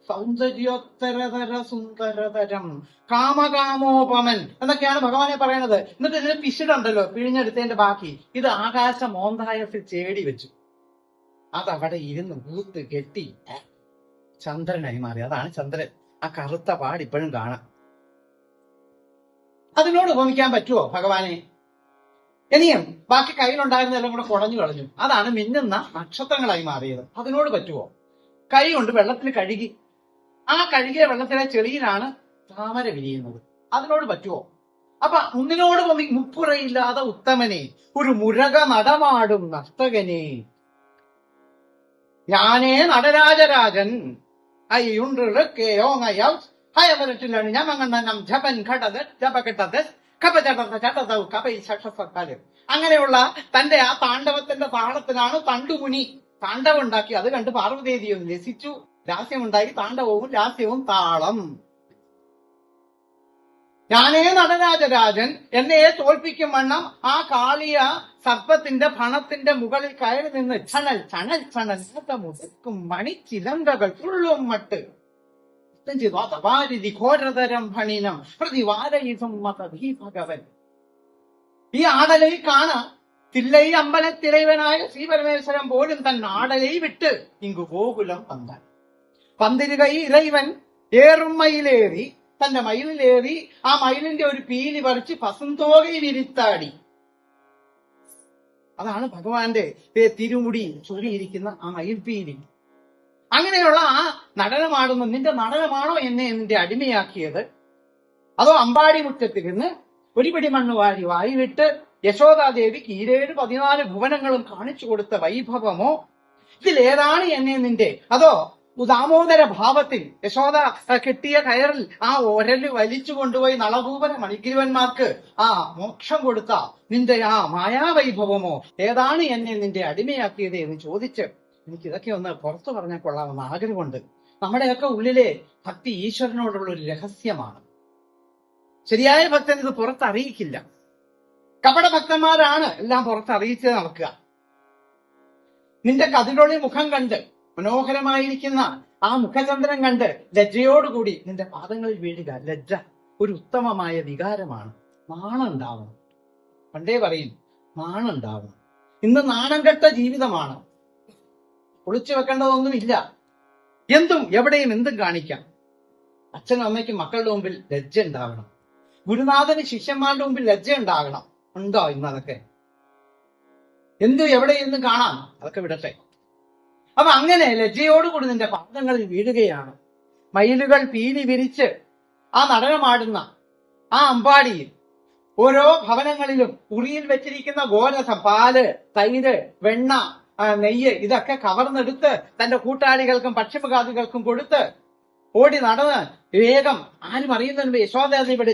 സൗന്ദര്യോത്തരതര സുന്ദരതരം കാമകാമോപമൻ എന്നൊക്കെയാണ് ഭഗവാനെ പറയണത്. എന്നിട്ട് ഇതിന് പിശുണ്ടല്ലോ, പിഴിഞ്ഞെടുത്തതിന്റെ ബാക്കി ഇത് ആകാശ മോന്തായത്തിൽ ചേടി വെച്ചു. അതവിടെ ഇരുന്ന് പൂത്ത് കെട്ടി ചന്ദ്രനായി മാറി. അതാണ് ചന്ദ്രൻ. ആ കറുത്ത പാടിപ്പോഴും കാണാം. അതിനോട് ഉപമിക്കാൻ പറ്റുമോ ഭഗവാനെ? ഇനിയും ബാക്കി കയ്യിലുണ്ടായിരുന്നെല്ലാം കൂടെ കുടഞ്ഞു കളഞ്ഞു. അതാണ് മിന്നുന്ന നക്ഷത്രങ്ങളായി മാറിയത്. അതിനോട് പറ്റുമോ? കൈ കൊണ്ട് വെള്ളത്തിൽ കഴുകി, ആ കഴുകിയ വെള്ളത്തിലെ ചെളിയിലാണ് താമര വിരിയുന്നത്. അതിനോട് പറ്റുമോ? അപ്പൊ ഒന്നിനോട് മുപ്പുറയില്ലാതെ ഉത്തമനെ, ഒരു മുരക നടമാടും നർത്തകനെ, ഞാനേ നടരാജരാജൻ ഹയവരട്ടിലാണ് ഞമങ്ങണ്ണം ജപൻ ഘടത് ജപഘട്ടത് കപചടത ചടതൗ കപൈ ശക്ഷസത്താല്. അങ്ങനെയുള്ള തന്റെ ആ താണ്ഡവത്തിന്റെ താളത്തിലാണ് തണ്ടുമുനി താണ്ഡവം ഉണ്ടാക്കി. അത് കണ്ട് പാർവതീദേവി രസിച്ചു, ലാസ്യമുണ്ടായി. താണ്ഡവവും ലാസ്യവും താളം. ഞാനേ നടരാജരാജൻ, എന്നെ തോൽപ്പിക്കും വണ്ണം ആ കാളിയ സർപ്പത്തിന്റെ ഭണത്തിന്റെ മുകളിൽ കയറി നിന്ന് ചണൽ ചണൽ ചണൽ മുതക്കും മണിച്ചിലങ്കകൾ തുള്ളും മട്ട് ഘോരതരം ഭണിനം പ്രതിവാരയിതും ഭഗവൻ. ഈ ആടലൈ കാണാം തില്ലൈ അമ്പലത്തിലൈവനായ ശ്രീ പരമേശ്വരൻ പോലും തൻ ആടലൈ വിട്ട് ഇങ്ങു ഗോകുലം പന്താൻ. പന്തിരുകൈ ഇളൈവൻ ഏറും മയിലേറി, തന്റെ മയിലിലേറി ആ മയിലിന്റെ ഒരു പീലി പറിച്ച് പസുന്തോകை വിരിത്താടി. അതാണ് ഭഗവാന്റെ തിരുമുടി ചൂടിയിരിക്കുന്ന ആ മയിൽപീലി. അങ്ങനെയുള്ള ആ നടനമാടുന്നു. നിന്റെ നടനമാണോ എന്നെ നിന്റെ അടിമയാക്കിയത്? അതോ അമ്പാടി മുറ്റത്തിരുന്ന് ഒരു പിടി മണ്ണ് വാരി വായിലിട്ട് യശോദാദേവിക്ക് 14 ഭുവനങ്ങളും കാണിച്ചു കൊടുത്ത വൈഭവമോ? ഇതിലേതാണ് എന്നെ നിന്റെ? അതോ ദാമോദര ഭാവത്തിൽ യശോദ കെട്ടിയ കയറിൽ ആ ഒരല് വലിച്ചു കൊണ്ടുപോയി നളഭൂപന മണിഗ്രീവന്മാർക്ക് ആ മോക്ഷം കൊടുത്ത നിന്റെ ആ മായാവൈഭവമോ ഏതാണ് എന്നെ നിന്റെ അടിമയാക്കിയത് എന്ന് ചോദിച്ച് എനിക്ക് ഇതൊക്കെ ഒന്ന് പുറത്തു പറഞ്ഞാൽ കൊള്ളാമെന്ന് ആഗ്രഹമുണ്ട്. നമ്മുടെയൊക്കെ ഉള്ളിലെ ഭക്തി ഈശ്വരനോടുള്ള ഒരു രഹസ്യമാണ്. ശരിയായ ഭക്തൻ ഇത് പുറത്തറിയിക്കില്ല. കപട ഭക്തന്മാരാണ് എല്ലാം പുറത്തറിയിച്ച് നടക്കുക. നിന്റെ കതിരൊളി മുഖം കണ്ട് മനോഹരമായിരിക്കുന്ന ആ മുഖചന്ദ്രൻ കണ്ട് ലജ്ജയോടുകൂടി നിന്റെ പാദങ്ങളിൽ വീഴുക. ലജ്ജ ഒരു ഉത്തമമായ വികാരമാണ്. നാണം ഉണ്ടാവണം. പണ്ടേ പറയും നാണം ഉണ്ടാവണം. ഇന്ന് നാണം കെട്ട ജീവിതമാണ്. ഒളിച്ചു വെക്കേണ്ടതൊന്നുമില്ല. എന്തും എവിടെയും എന്തും കാണിക്കാം. അച്ഛനും അമ്മയ്ക്കും മക്കളുടെ മുമ്പിൽ ലജ്ജ ഉണ്ടാവണം. ഗുരുനാഥന് ശിഷ്യന്മാരുടെ മുമ്പിൽ ലജ്ജ ഉണ്ടാകണം. ഉണ്ടോ ഇന്ന് അതൊക്കെ? എന്തും എവിടെ എന്തും കാണാം. അതൊക്കെ വിടട്ടെ. അപ്പൊ അങ്ങനെ ലജ്ജയോടുകൂടി നിന്റെ പാദങ്ങളിൽ വീഴുകയാണ്. മയിലുകൾ പീലി വിരിച്ച് ആ നടനമാടുന്ന ആ അമ്പാടിയിൽ ഓരോ ഭവനങ്ങളിലും ഉറിയിൽ വെച്ചിരിക്കുന്ന ഗോരസം, പാല്, തൈര്, വെണ്ണ, നെയ്യ് ഇതൊക്കെ കവർന്നെടുത്ത് തന്റെ കൂട്ടാളികൾക്കും പക്ഷിമൃഗാദികൾക്കും കൊടുത്ത് ഓടി നടന്ന് വേഗം ആരും അറിയുന്നതിന് യശോദാദേവിയുടെ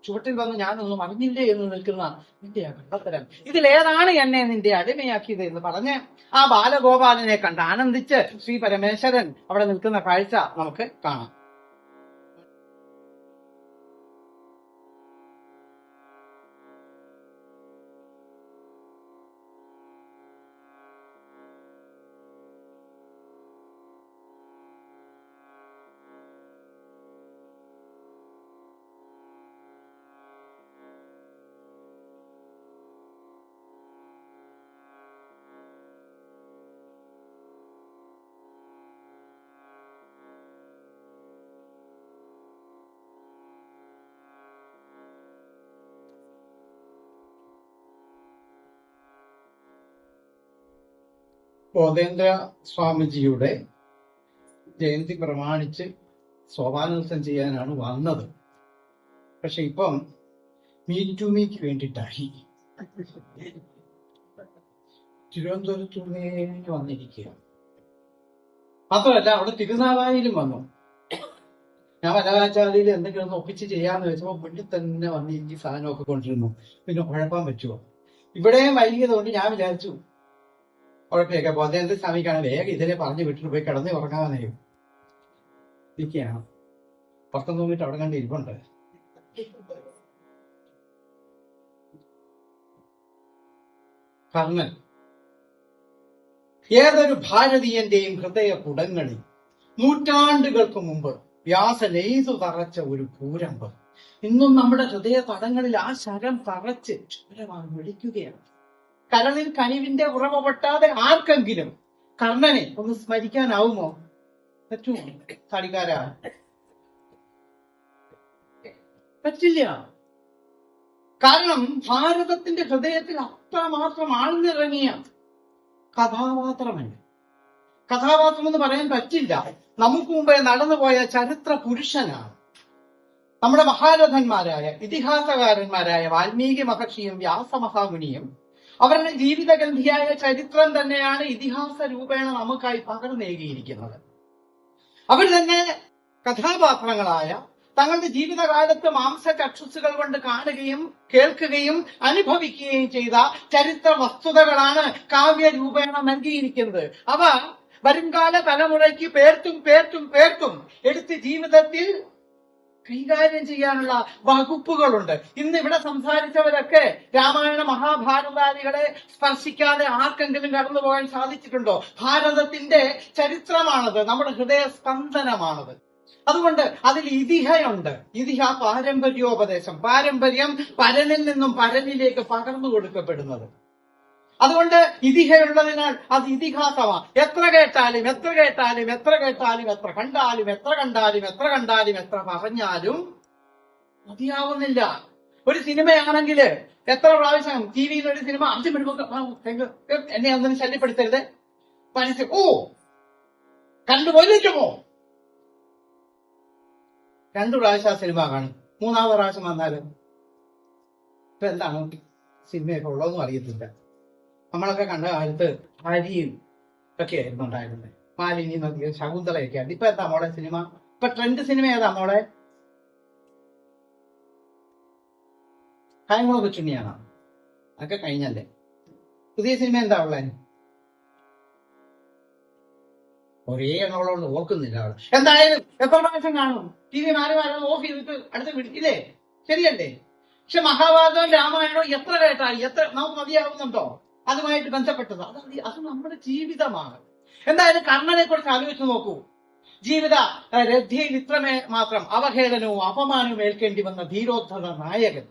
ചുവട്ടിൽ വന്ന് ഞാനൊന്നും അറിഞ്ഞില്ലേ എന്ന് നിൽക്കുന്ന നിന്റെ ആ കള്ളത്തരം, ഇതിലേതാണ് എന്നെ നിന്റെ അടിമയാക്കിയത് എന്ന് പറഞ്ഞ് ആ ബാലഗോപാലനെ കണ്ട് ആനന്ദിച്ച് ശ്രീ പരമേശ്വരൻ അവിടെ നിൽക്കുന്ന കാഴ്ച നമുക്ക് കാണാം. ബോധേന്ദ്ര സ്വാമിജിയുടെ ജയന്തി പ്രമാണിച്ച് സോപാനനൃത്തം ചെയ്യാനാണ് വന്നത്. പക്ഷെ ഇപ്പം മീറ്റ് ടു മീക്ക് വേണ്ടിയിട്ടായി തിരുവനന്തപുരത്തുനിന്നേ വന്നിരിക്കുക. മാത്രമല്ല അവിടെ തിരുനാവായിലും വന്നു. ഞാൻ വനകാചാര്യയിൽ എന്തെങ്കിലും ഒന്ന് ഒപ്പിച്ച് ചെയ്യാന്ന് വെച്ചപ്പോൾ മുന്നിൽ തന്നെ വന്ന് ഈ സാധനമൊക്കെ കൊണ്ടിരുന്നു. പിന്നെ കുഴപ്പാൻ പറ്റുമോ? ഇവിടെയും വൈകിയതുകൊണ്ട് ഞാൻ വിചാരിച്ചു കുഴപ്പമില്ല, ബോധേന്ദ്ര സ്വാമിക്കാണ് വേഗം ഇതിനെ പറഞ്ഞു വിട്ടിട്ട് പോയി കിടന്ന് ഉറങ്ങാമെന്നേ ഇരിക്കുകയാണ്. പുറത്തു നോക്കിയിട്ട് അവിടെ കണ്ട് ഇരിപ്പുണ്ട്. കർണൻ ഏതൊരു ഭാരതീയന്റെയും ഹൃദയ കുടങ്ങളിൽ നൂറ്റാണ്ടുകൾക്ക് മുമ്പ് വ്യാസനെയ്തു തറച്ച ഒരു പൂരമ്പ് ഇന്നും നമ്മുടെ ഹൃദയ തടങ്ങളിൽ ആ ശരം തറച്ച് ചോരമായി വിളിക്കുകയാണ്. കരളിൽ കനിവിന്റെ ഉറവ പൊട്ടാതെ ആർക്കെങ്കിലും കർണനെ ഒന്ന് സ്മരിക്കാനാവുമോ? പറ്റുമോ? കളിക്കാരാ പറ്റില്ല. കാരണം ഭാരതത്തിന്റെ ഹൃദയത്തിൽ അത്രമാത്രം ആഴ്ന്നിറങ്ങിയ കഥാപാത്രമല്ല. കഥാപാത്രം എന്ന് പറയാൻ പറ്റില്ല. നമുക്ക് മുമ്പേ നടന്നുപോയ ചരിത്ര പുരുഷനാണ്. നമ്മുടെ മഹാരഥന്മാരായ ഇതിഹാസകാരന്മാരായ വാൽമീകി മഹർഷിയും വ്യാസമഹാമുനിയും അവരുടെ ജീവിതഗന്ധിയായ ചരിത്രം തന്നെയാണ് ഇതിഹാസ രൂപേണ നമുക്കായി പകർന്നേകിയിരിക്കുന്നത്. അവർ തന്നെ കഥാപാത്രങ്ങളായ തങ്ങളുടെ ജീവിതകാലത്ത് മാംസചക്ഷുസുകൾ കൊണ്ട് കാണുകയും കേൾക്കുകയും അനുഭവിക്കുകയും ചെയ്ത ചരിത്ര വസ്തുതകളാണ് കാവ്യരൂപേണ നൽകിയിരിക്കുന്നത്. അവ വരുംകാല തലമുറയ്ക്ക് പേർത്തും എടുത്ത് ജീവിതത്തിൽ കൈകാര്യം ചെയ്യാനുള്ള വകുപ്പുകളുണ്ട്. ഇന്ന് ഇവിടെ സംസാരിച്ചവരൊക്കെ രാമായണ മഹാഭാരതാദികളെ സ്പർശിക്കാതെ ആർക്കെങ്കിലും കടന്നു പോകാൻ സാധിച്ചിട്ടുണ്ടോ? ഭാരതത്തിന്റെ ചരിത്രമാണത്, നമ്മുടെ ഹൃദയ സ്പന്ദനമാണത്. അതുകൊണ്ട് അതിൽ ഇതിഹയുണ്ട്. പാരമ്പര്യോപദേശം, പാരമ്പര്യം പരനിൽ നിന്നും പരനിലേക്ക് പകർന്നു കൊടുക്കപ്പെടുന്നത്. അതുകൊണ്ട് ഇതിഹയുള്ളതിനാൽ അത് ഇതിഹാസമാണ്. എത്ര കേട്ടാലും എത്ര കണ്ടാലും എത്ര പറഞ്ഞാലും മതിയാവുന്നില്ല. ഒരു സിനിമയാണെങ്കിൽ എത്ര പ്രാവശ്യം ടിവിയിൽ ഒരു സിനിമ 5 മിനിറ്റ് എന്നെ ഒന്നും ശല്യപ്പെടുത്തരുത്, പരസ്യം കണ്ടുപോയിട്ടുമോ 2 പ്രാവശ്യം ആ സിനിമ കാണും. 3ാമത്തെ പ്രാവശ്യം വന്നാലും ഇപ്പൊ എന്താണ് സിനിമയൊക്കെ ഉള്ളതെന്നും അറിയത്തില്ല. നമ്മളൊക്കെ കണ്ട കാലത്ത് ഹരിയും ഒക്കെ ആയിരുന്നു ഉണ്ടായിരുന്നത്. മാലിനി നദി, ശകുന്തളയൊക്കെയാണ്. ഇപ്പൊ എന്താ മോളെ സിനിമ? ഇപ്പൊ ട്രെൻഡ് സിനിമ ഏതാ മോളെ? കായംകുളം കൊച്ചുണ്ണിയാണോ? അതൊക്കെ കഴിഞ്ഞല്ലേ. പുതിയ സിനിമ എന്താ ഉള്ളത്? ഒരേ എണ്ണോളം ഓർക്കുന്നില്ല അവള്. എന്തായാലും എത്ര പ്രാവശ്യം കാണും? ടി വി മാറി ഓഫ് ചെയ്തിട്ട് അടുത്ത് പിടിക്കില്ലേ? ശരിയല്ലേ? പക്ഷെ മഹാഭാരതവും രാമായണവും എത്ര കേട്ടാൽ എത്ര നമുക്ക് മതിയാവുന്നുണ്ടോ? അതുമായിട്ട് ബന്ധപ്പെട്ടത് അത് നമ്മുടെ ജീവിതമാണ്. എന്തായാലും കർണനെ കുറിച്ച് ആലോചിച്ച് നോക്കൂ. ജീവിത രഥ്യയിൽ ഇത്രമേ മാത്രം അവഹേളനവും അപമാനവും ഏൽക്കേണ്ടി വന്ന ധീരോദ്ധത നായകൻ.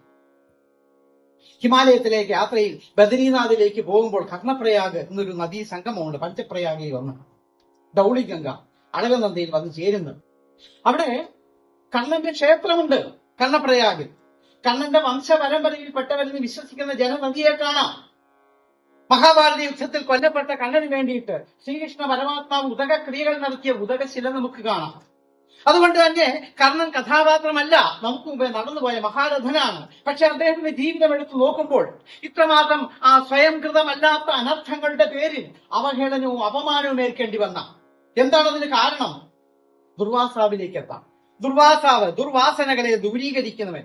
ഹിമാലയത്തിലേക്ക് യാത്രയിൽ ബദരീനാഥിലേക്ക് പോകുമ്പോൾ കർണപ്രയാഗ് എന്നൊരു നദീ സംഗമമുണ്ട്. പഞ്ചപ്രയാഗിൽ വന്ന് ധൗളിഗംഗ അളകനന്ദിയിൽ വന്ന് ചേരുന്നു. അവിടെ കണ്ണന്റെ ക്ഷേത്രമുണ്ട്. കർണപ്രയാഗിൽ കണ്ണന്റെ വംശപരമ്പരയിൽപ്പെട്ടവരെന്ന് വിശ്വസിക്കുന്ന ജനനദിയെ കാണാം. മഹാഭാരത യുദ്ധത്തിൽ കൊല്ലപ്പെട്ട കണ്ണന് വേണ്ടിയിട്ട് ശ്രീകൃഷ്ണ പരമാത്മാവ് ഉദകക്രിയകൾ നടത്തിയ ഉദകശില നമുക്ക് കാണാം. അതുകൊണ്ട് തന്നെ കർണൻ കഥാപാത്രമല്ല, നമുക്ക് മുമ്പേ നടന്നുപോയ മഹാരഥനാണ്. പക്ഷെ അദ്ദേഹത്തിന്റെ ജീവിതം എടുത്തു നോക്കുമ്പോൾ ഇത്രമാത്രം ആ സ്വയംകൃതമല്ലാത്ത അനർത്ഥങ്ങളുടെ പേരിൽ അവഹേളനവും അപമാനവും ഏൽക്കേണ്ടി വന്ന എന്താണ് അതിന് കാരണം? ദുർവാസാവിലേക്ക് എത്താം. ദുർവാസനകളെ ദൂരീകരിക്കുന്നവൻ,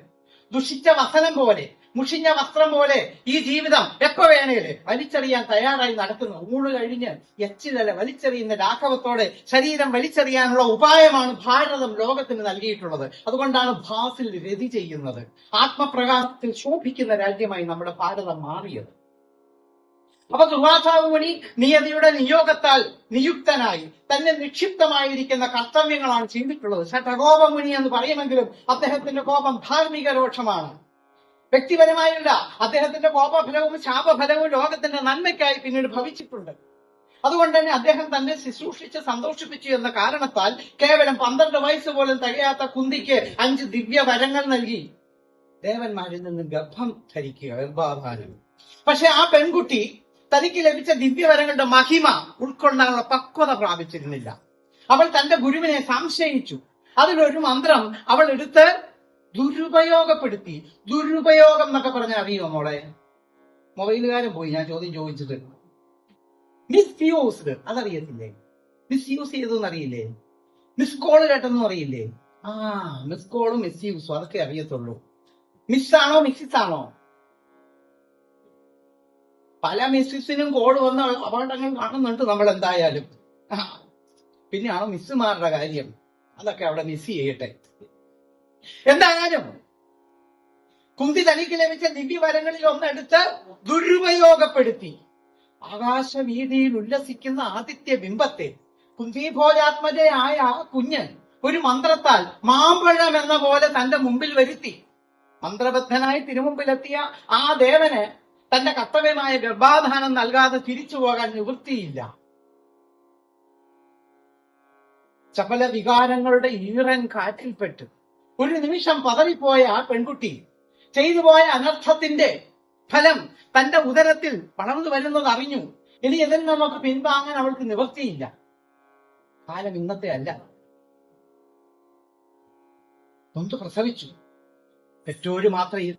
ദുഷിച്ച വസനം പോലെ, മുഷിഞ്ഞ വസ്ത്രം പോലെ ഈ ജീവിതം എപ്പോ വേണേല് വലിച്ചെറിയാൻ തയ്യാറായി നടക്കുന്നു. ഊണ് കഴിഞ്ഞ് എച്ചിലല വലിച്ചെറിയുന്ന രാഘവത്തോടെ ശരീരം വലിച്ചെറിയാനുള്ള ഉപായമാണ് ഭാരതം ലോകത്തിന് നൽകിയിട്ടുള്ളത്. അതുകൊണ്ടാണ് ഭാസിൽ രതി ചെയ്യുന്നത്. ആത്മപ്രകാശത്തിൽ ശോഭിക്കുന്ന രാജ്യമായി നമ്മുടെ ഭാരതം മാറിയത്. അപ്പൊ ദുർവാസാവ് മുനി നിയതിയുടെ നിയോഗത്താൽ നിയുക്തനായി തന്നെ നിക്ഷിപ്തമായിരിക്കുന്ന കർത്തവ്യങ്ങളാണ് ചെയ്തിട്ടുള്ളത്. ശഠകോപമുനി എന്ന് പറയുമെങ്കിലും അദ്ദേഹത്തിന്റെ കോപം ധാർമ്മിക രോഷമാണ്, വ്യക്തിപരമായില്ല. അദ്ദേഹത്തിന്റെ കോപഫലവും ശാപഫലവും ലോകത്തിന്റെ നന്മയ്ക്കായി പിന്നീട് ഭവിച്ചിട്ടുണ്ട്. അതുകൊണ്ട് തന്നെ അദ്ദേഹം തന്നെ ശുശ്രൂഷിച്ച് സന്തോഷിപ്പിച്ചു എന്ന കാരണത്താൽ കേവലം 12 വയസ്സ് പോലും തികയാത്ത കുന്തിക്ക് 5 ദിവ്യവരങ്ങൾ നൽകി ദേവന്മാരിൽ നിന്ന് ഗർഭം ധരിക്കുക, ഗർഭാധാനം. പക്ഷെ ആ പെൺകുട്ടി തനിക്ക് ലഭിച്ച ദിവ്യവരങ്ങളുടെ മഹിമ ഉൾക്കൊള്ളാനുള്ള പക്വത പ്രാപിച്ചിരുന്നില്ല. അവൾ തന്റെ ഗുരുവിനെ സംശയിച്ചു. അതിലൊരു മന്ത്രം അവൾ എടുത്ത് ദുരുപയോഗപ്പെടുത്തി. ദുരുപയോഗം എന്നൊക്കെ പറഞ്ഞാൽ അറിയോ മോളെ? മൊബൈലുകാരൻ പോയി ഞാൻ ചോദ്യം ചോദിച്ചിട്ട് മിസ്യൂസ്ഡ് അതറിയത്തില്ലേ? മിസ്യൂസ് ചെയ്തെന്ന് അറിയില്ലേ? മിസ് കോള് കേട്ടെന്നും അറിയില്ലേ? മിസ് കോളും മിസ്യൂസും അതൊക്കെ അറിയത്തുള്ളൂ. മിസ്സാണോ മിസ്സിസ് ആണോ? പല മിസ്സിസിനും കോള് വന്ന അപകടങ്ങൾ കാണുന്നുണ്ട് നമ്മൾ എന്തായാലും. പിന്നെയാണോ മിസ്സുമാരുടെ കാര്യം? അതൊക്കെ അവിടെ മിസ് ചെയ്യട്ടെ. എന്തായാലും കുന്തി തനിക്ക് ലഭിച്ച ദിവ്യവരങ്ങളിൽ ഒന്നെടുത്ത് ദുരുപയോഗപ്പെടുത്തി. ആകാശവീതിയിൽ ഉല്ലസിക്കുന്ന ആദിത്യ ബിംബത്തെ കുന്തിഭോജാത്മജയായ ആ കുഞ്ഞ് ഒരു മന്ത്രത്താൽ മാമ്പഴം എന്ന പോലെ തന്റെ മുമ്പിൽ വരുത്തി. മന്ത്രബദ്ധനായി തിരുമുമ്പിലെത്തിയ ആ ദേവന് തന്റെ കർത്തവ്യമായ ഗർഭാധാനം നൽകാതെ തിരിച്ചു പോകാൻ നിവൃത്തിയില്ല. ചപല വികാരങ്ങളുടെ ഈറൻ കാറ്റിൽപ്പെട്ട് ഒരു നിമിഷം പതറിപ്പോയ ആ പെൺകുട്ടി ചെയ്തുപോയ അനർത്ഥത്തിന്റെ ഫലം തന്റെ ഉദരത്തിൽ വളർന്നു വരുന്നത് അറിഞ്ഞു. ഇനി ഇതിൽ നമുക്ക് പിൻവാങ്ങാൻ അവൾക്ക് നിവൃത്തിയില്ല. കാലം ഇന്നത്തെ അല്ല. നൊന്ത് പ്രസവിച്ചു. പെറ്റോര് മാത്രയിൽ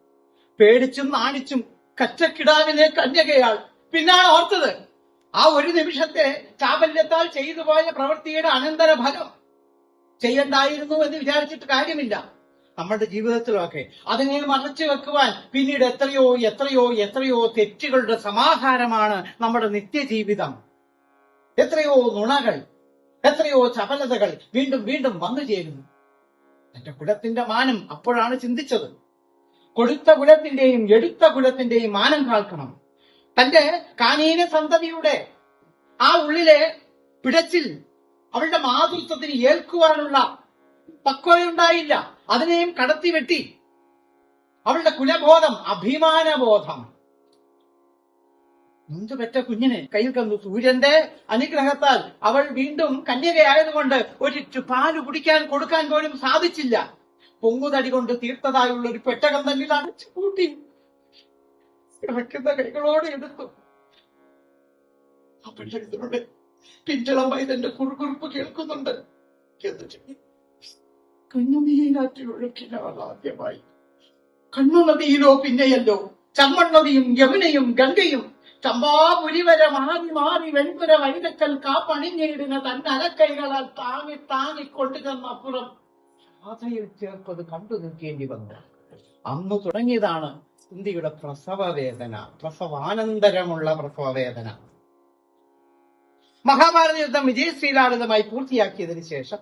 പേടിച്ചും നാണിച്ചും കച്ചക്കിടാവിനെ കന്യകയാൾ പിന്നാണ് ഓർത്തത് ആ ഒരു നിമിഷത്തെ ചാബല്യത്താൽ ചെയ്തു പോയ പ്രവൃത്തിയുടെ അനന്തരഫലം. ചെയ്യണ്ടായിരുന്നു എന്ന് വിചാരിച്ചിട്ട് കാര്യമില്ല. നമ്മുടെ ജീവിതത്തിലൊക്കെ അതിനെ മറച്ചു വെക്കുവാൻ പിന്നീട് എത്രയോ എത്രയോ എത്രയോ തെറ്റുകളുടെ സമാഹാരമാണ് നമ്മുടെ നിത്യജീവിതം. എത്രയോ നുണകൾ, എത്രയോ ചപലതകൾ വീണ്ടും വീണ്ടും വന്നു ചേരുന്നു. തന്റെ കുലത്തിന്റെ മാനം അപ്പോഴാണ് ചിന്തിച്ചത്. കൊടുത്ത കുലത്തിന്റെയും എടുത്ത കുലത്തിന്റെയും മാനം കാൽക്കണം. തന്റെ കാനീന സന്തതിയുടെ ആ ഉള്ളിലെ പിടച്ചിൽ അവളുടെ മാതൃത്വത്തിന് ഏൽക്കുവാനുള്ള പക്വതയുണ്ടായില്ല. അതിനെയും കടത്തിവെട്ടി. അവളുടെ കുലബോധം, അഭിമാനബോധം മുൻപെറ്റ കുഞ്ഞിനെ കയ്യിൽ തന്നു. സൂര്യന്റെ അനുഗ്രഹത്താൽ അവൾ വീണ്ടും കന്യകയായതുകൊണ്ട് ഒരു പാല് കുടിക്കാൻ കൊടുക്കാൻ പോലും സാധിച്ചില്ല. പൊങ്ങുതടി കൊണ്ട് തീർത്തതായുള്ള ഒരു പെട്ടകം തന്നിൽ അടച്ചു കൂട്ടി കിടക്കുന്ന കൈകളോടെ എടുത്തു. ആ പെണ്ണെടുത്തിട്ടുണ്ട്. പിഞ്ചളം പൈതന്റെ കുറുകുറുപ്പ് കേൾക്കുന്നുണ്ട്. എന്ത് ചെയ്യും? കണ്ണുനീരാറ്റി ഒഴുക്കിനവൾ ആദ്യമായി. കണ്ണുനദിയിലോ പിന്നെയല്ലോ ചമ്മൺ നദിയും യമുനയും ഗംഗയും ചമ്പാപുരിവര മാറി മാറി വെൺപുര വൈതക്കൽ കാപ്പണിഞ്ഞിടുന്ന തന്റെ അലക്കൈകളാൽ താങ്ങി താങ്ങിക്കൊണ്ടുചെന്നപ്പുറം പാതയിൽ ചേർപ്പത് കണ്ടു നിൽക്കേണ്ടി വന്നു. അന്ന് തുടങ്ങിയതാണ് കുന്തിയുടെ പ്രസവ വേദന, പ്രസവാനന്തരമുള്ള പ്രസവ വേദന. മഹാഭാരത യുദ്ധം വിജയശ്രീലാളിതമായി പൂർത്തിയാക്കിയതിനു ശേഷം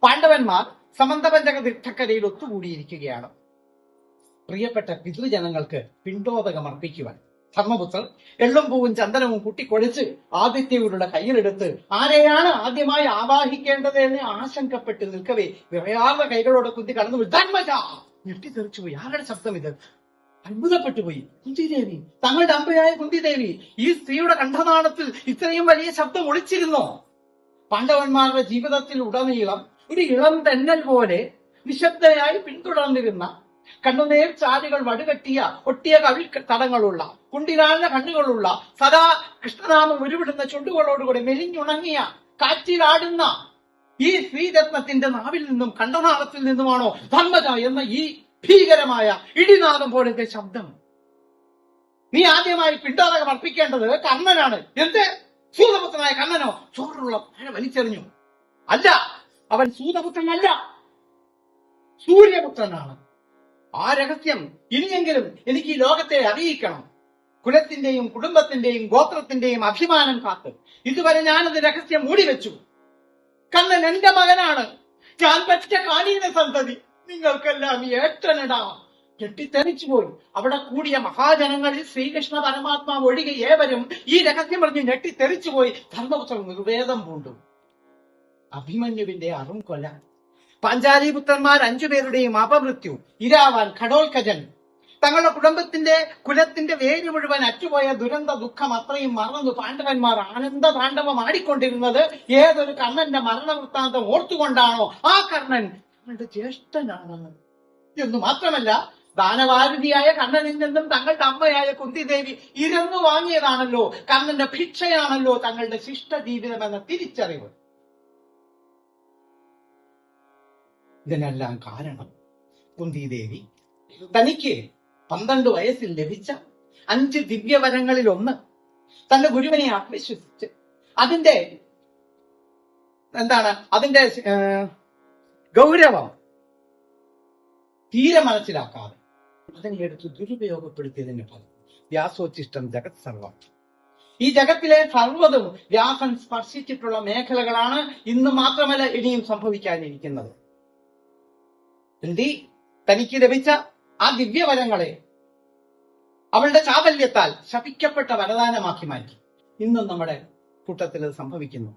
പാണ്ഡവന്മാർ സമന്തപഞ്ചക തീർത്ഥക്കരയിൽ ഒത്തുകൂടിയിരിക്കുകയാണ്. പ്രിയപ്പെട്ട പിതൃജനങ്ങൾക്ക് പിണ്ടോദകം അർപ്പിക്കുവാൻ ധർമ്മപുത്രർ എള്ളും പൂവും ചന്ദനവും കുട്ടിക്കൊഴിച്ച് ആദിത്യരുടെ കയ്യിലെടുത്ത് ആരെയാണ് ആദ്യമായി ആവാഹിക്കേണ്ടത് എന്ന് ആശങ്കപ്പെട്ട് നിൽക്കവേ വിറയാർന്ന കൈകളോട് കുന്തി കടന്നു ധർമ്മജ ഞെട്ടിത്തെറിച്ചുപോയി. ആരുടെ ശബ്ദം ഇത്? അത്ഭുതപ്പെട്ടുപോയി. കുന്തിദേവി, തങ്ങളുടെ അമ്പയായ കുന്തിദേവി, ഈ സ്ത്രീയുടെ കണ്ഠനാളത്തിൽ ഇത്രയും വലിയ ശബ്ദം ഒളിച്ചിരുന്നോ? പാണ്ഡവന്മാരുടെ ജീവിതത്തിൽ ഉടനീളം ഒരു ഇളം തെന്നൽ പോലെ നിശബ്ദയായി പിന്തുടർന്നിരുന്ന കണ്ണുനേർ ചാലുകൾ വടുകെട്ടിയ ഒട്ടിയ കവിൾ തടങ്ങളുള്ള കുണ്ടിലാഴ്ന്ന കണ്ണുകളുള്ള സദാ കൃഷ്ണനാമം ഉരുവിടുന്ന ചുണ്ടുകളോടുകൂടി മെലിഞ്ഞുണങ്ങിയ കാറ്റിലാടുന്ന ഈ ശ്രീരത്നത്തിന്റെ നാവിൽ നിന്നും കണ്ഠനാളത്തിൽ നിന്നുമാണോ ധർമ്മജ എന്ന ഈ ഭീകരമായ ഇടിനാദം പോലത്തെ ശബ്ദം? നീ ആദ്യമായി പിണ്ടോദകം അർപ്പിക്കേണ്ടത് കർണനാണ്. എന്ത്? സൂതപുത്രനായ കർണനോ? ചോറുള്ള വലിച്ചെറിഞ്ഞു. അല്ല, അവൻ സൂതപുത്രനല്ല, സൂര്യപുത്രനാണ്. ആ രഹസ്യം ഇനിയെങ്കിലും എനിക്ക് ഈ ലോകത്തെ അറിയിക്കണം. കുലത്തിന്റെയും കുടുംബത്തിന്റെയും ഗോത്രത്തിന്റെയും അഭിമാനം കാത്ത് ഇതുവരെ ഞാനത് രഹസ്യം മൂടിവെച്ചു. കണ്ണൻ എന്റെ മകനാണ്, ഞാൻ പറ്റ കാലീന സന്തതി, നിങ്ങൾക്കെല്ലാം ഏട്ടനടാ. ഞെട്ടിത്തെറിച്ചുപോയി. അവിടെ കൂടിയ മഹാജനങ്ങളിൽ ശ്രീകൃഷ്ണ പരമാത്മാവ് ഒഴികെ ഏവരും ഈ രഹസ്യം പറഞ്ഞ് ഞെട്ടിത്തെറിച്ചുപോയി. ധർമ്മപുത്രൻ നിർവേദം പൂണ്ടു. അഭിമന്യുവിന്റെ അറുംകൊല, പാഞ്ചാലിപുത്രന്മാർ 5 പേരുടെയും അപമൃത്യു, ഇരാവാൻ, ഘടോത്കജൻ, തങ്ങളുടെ കുലത്തിന്റെ വേര് മുഴുവൻ അറ്റുപോയ ദുരന്ത ദുഃഖം അത്രയും മറന്നു പാണ്ഡവന്മാർ ആനന്ദ താണ്ഡവം ആടിക്കൊണ്ടിരുന്നത് ഏതൊരു കർണന്റെ മരണവൃത്താന്തം ഓർത്തുകൊണ്ടാണോ? ആ കർണൻ തങ്ങളുടെ ജ്യേഷ്ഠനാണെന്ന് എന്നു മാത്രമല്ല, ദാനവാരുതിയായ കർണനിൽ നിന്നും തങ്ങളുടെ അമ്മയായ കുന്തിദേവി ഇരന്നു വാങ്ങിയതാണല്ലോ, കർണന്റെ ഭിക്ഷയാണല്ലോ തങ്ങളുടെ ശിഷ്ട ജീവിതം എന്ന തിരിച്ചറിവ്. ഇതിനെല്ലാം കാരണം കുന്തിദേവി തനിക്ക് 12 വയസ്സിൽ ലഭിച്ച 5 ദിവ്യവരങ്ങളിൽ ഒന്ന് തന്റെ ഗുരുവിനെ ആത്മവിശ്വസിച്ച് അതിന്റെ ഗൗരവം തീരെ മനസ്സിലാക്കാതെ അതിനെ എടുത്ത് ദുരുപയോഗപ്പെടുത്തിയതിന് ഫലം വ്യാസോച്ഛിഷ്ടം ജഗത് സർവം. ഈ ജഗത്തിലെ സർവ്വതും വ്യാസൻ സ്പർശിച്ചിട്ടുള്ള മേഖലകളാണ്. ഇന്ന് മാത്രമല്ല ഇനിയും സംഭവിക്കാനിരിക്കുന്നത്. കുന്തി തനിക്ക് ലഭിച്ച ആ ദിവ്യവരങ്ങളെ അവളുടെ ചാബല്യത്താൽ ശപിക്കപ്പെട്ട വരദാനമാക്കി മാറ്റി. ഇന്നും നമ്മുടെ കൂട്ടത്തിൽ ഇത് സംഭവിക്കുന്നു.